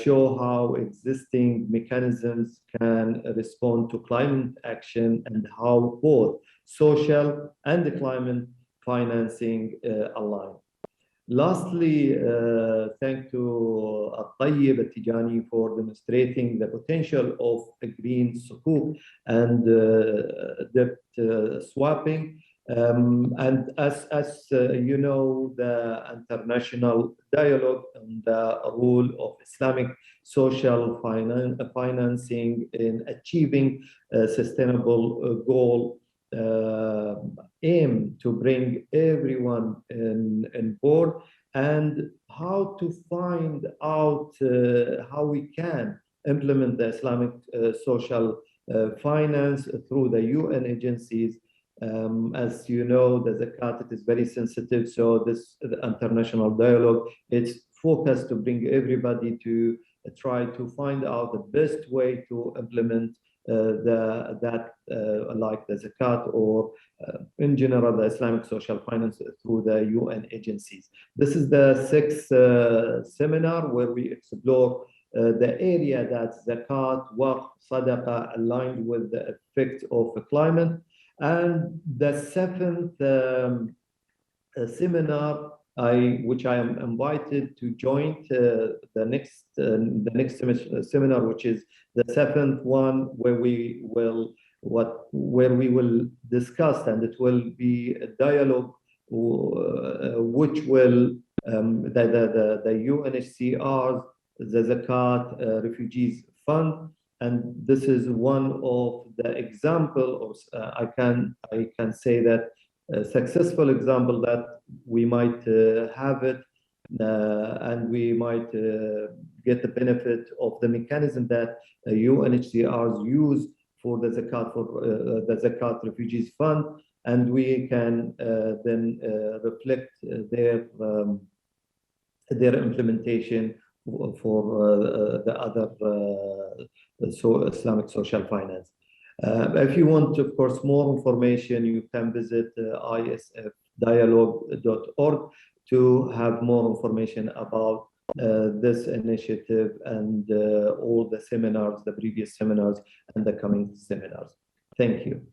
show how existing mechanisms can respond to climate action and how both social and climate financing align. Lastly, thank to Al-Tayyib Al-Tijani for demonstrating the potential of a green sukuk and debt swapping. And as you know, the international dialogue on the role of Islamic social financing in achieving a sustainable goal aim to bring everyone in board, and how to find out how we can implement the Islamic social finance through the UN agencies. As you know, the zakat is very sensitive, so this international dialogue, it's focused to bring everybody to try to find out the best way to implement like the zakat or in general the Islamic social finance through the UN agencies. This is the sixth seminar where we explore the area that zakat, waqf, sadaqah aligned with the effect of the climate. And the seventh seminar, which I am invited to join the next seminar, which is the seventh one, where we will discuss, and it will be a dialogue, which will the UNHCR, the Zakat Refugees Fund. And this is one of the example of I can say that a successful example that we might have it, and we might get the benefit of the mechanism that UNHCRs use for the Zakat Refugees Fund, and we can then reflect their implementation for the other Islamic social finance. If you want, of course, more information, you can visit isfdialogue.org to have more information about this initiative and all the seminars, the previous seminars, and the coming seminars. Thank you.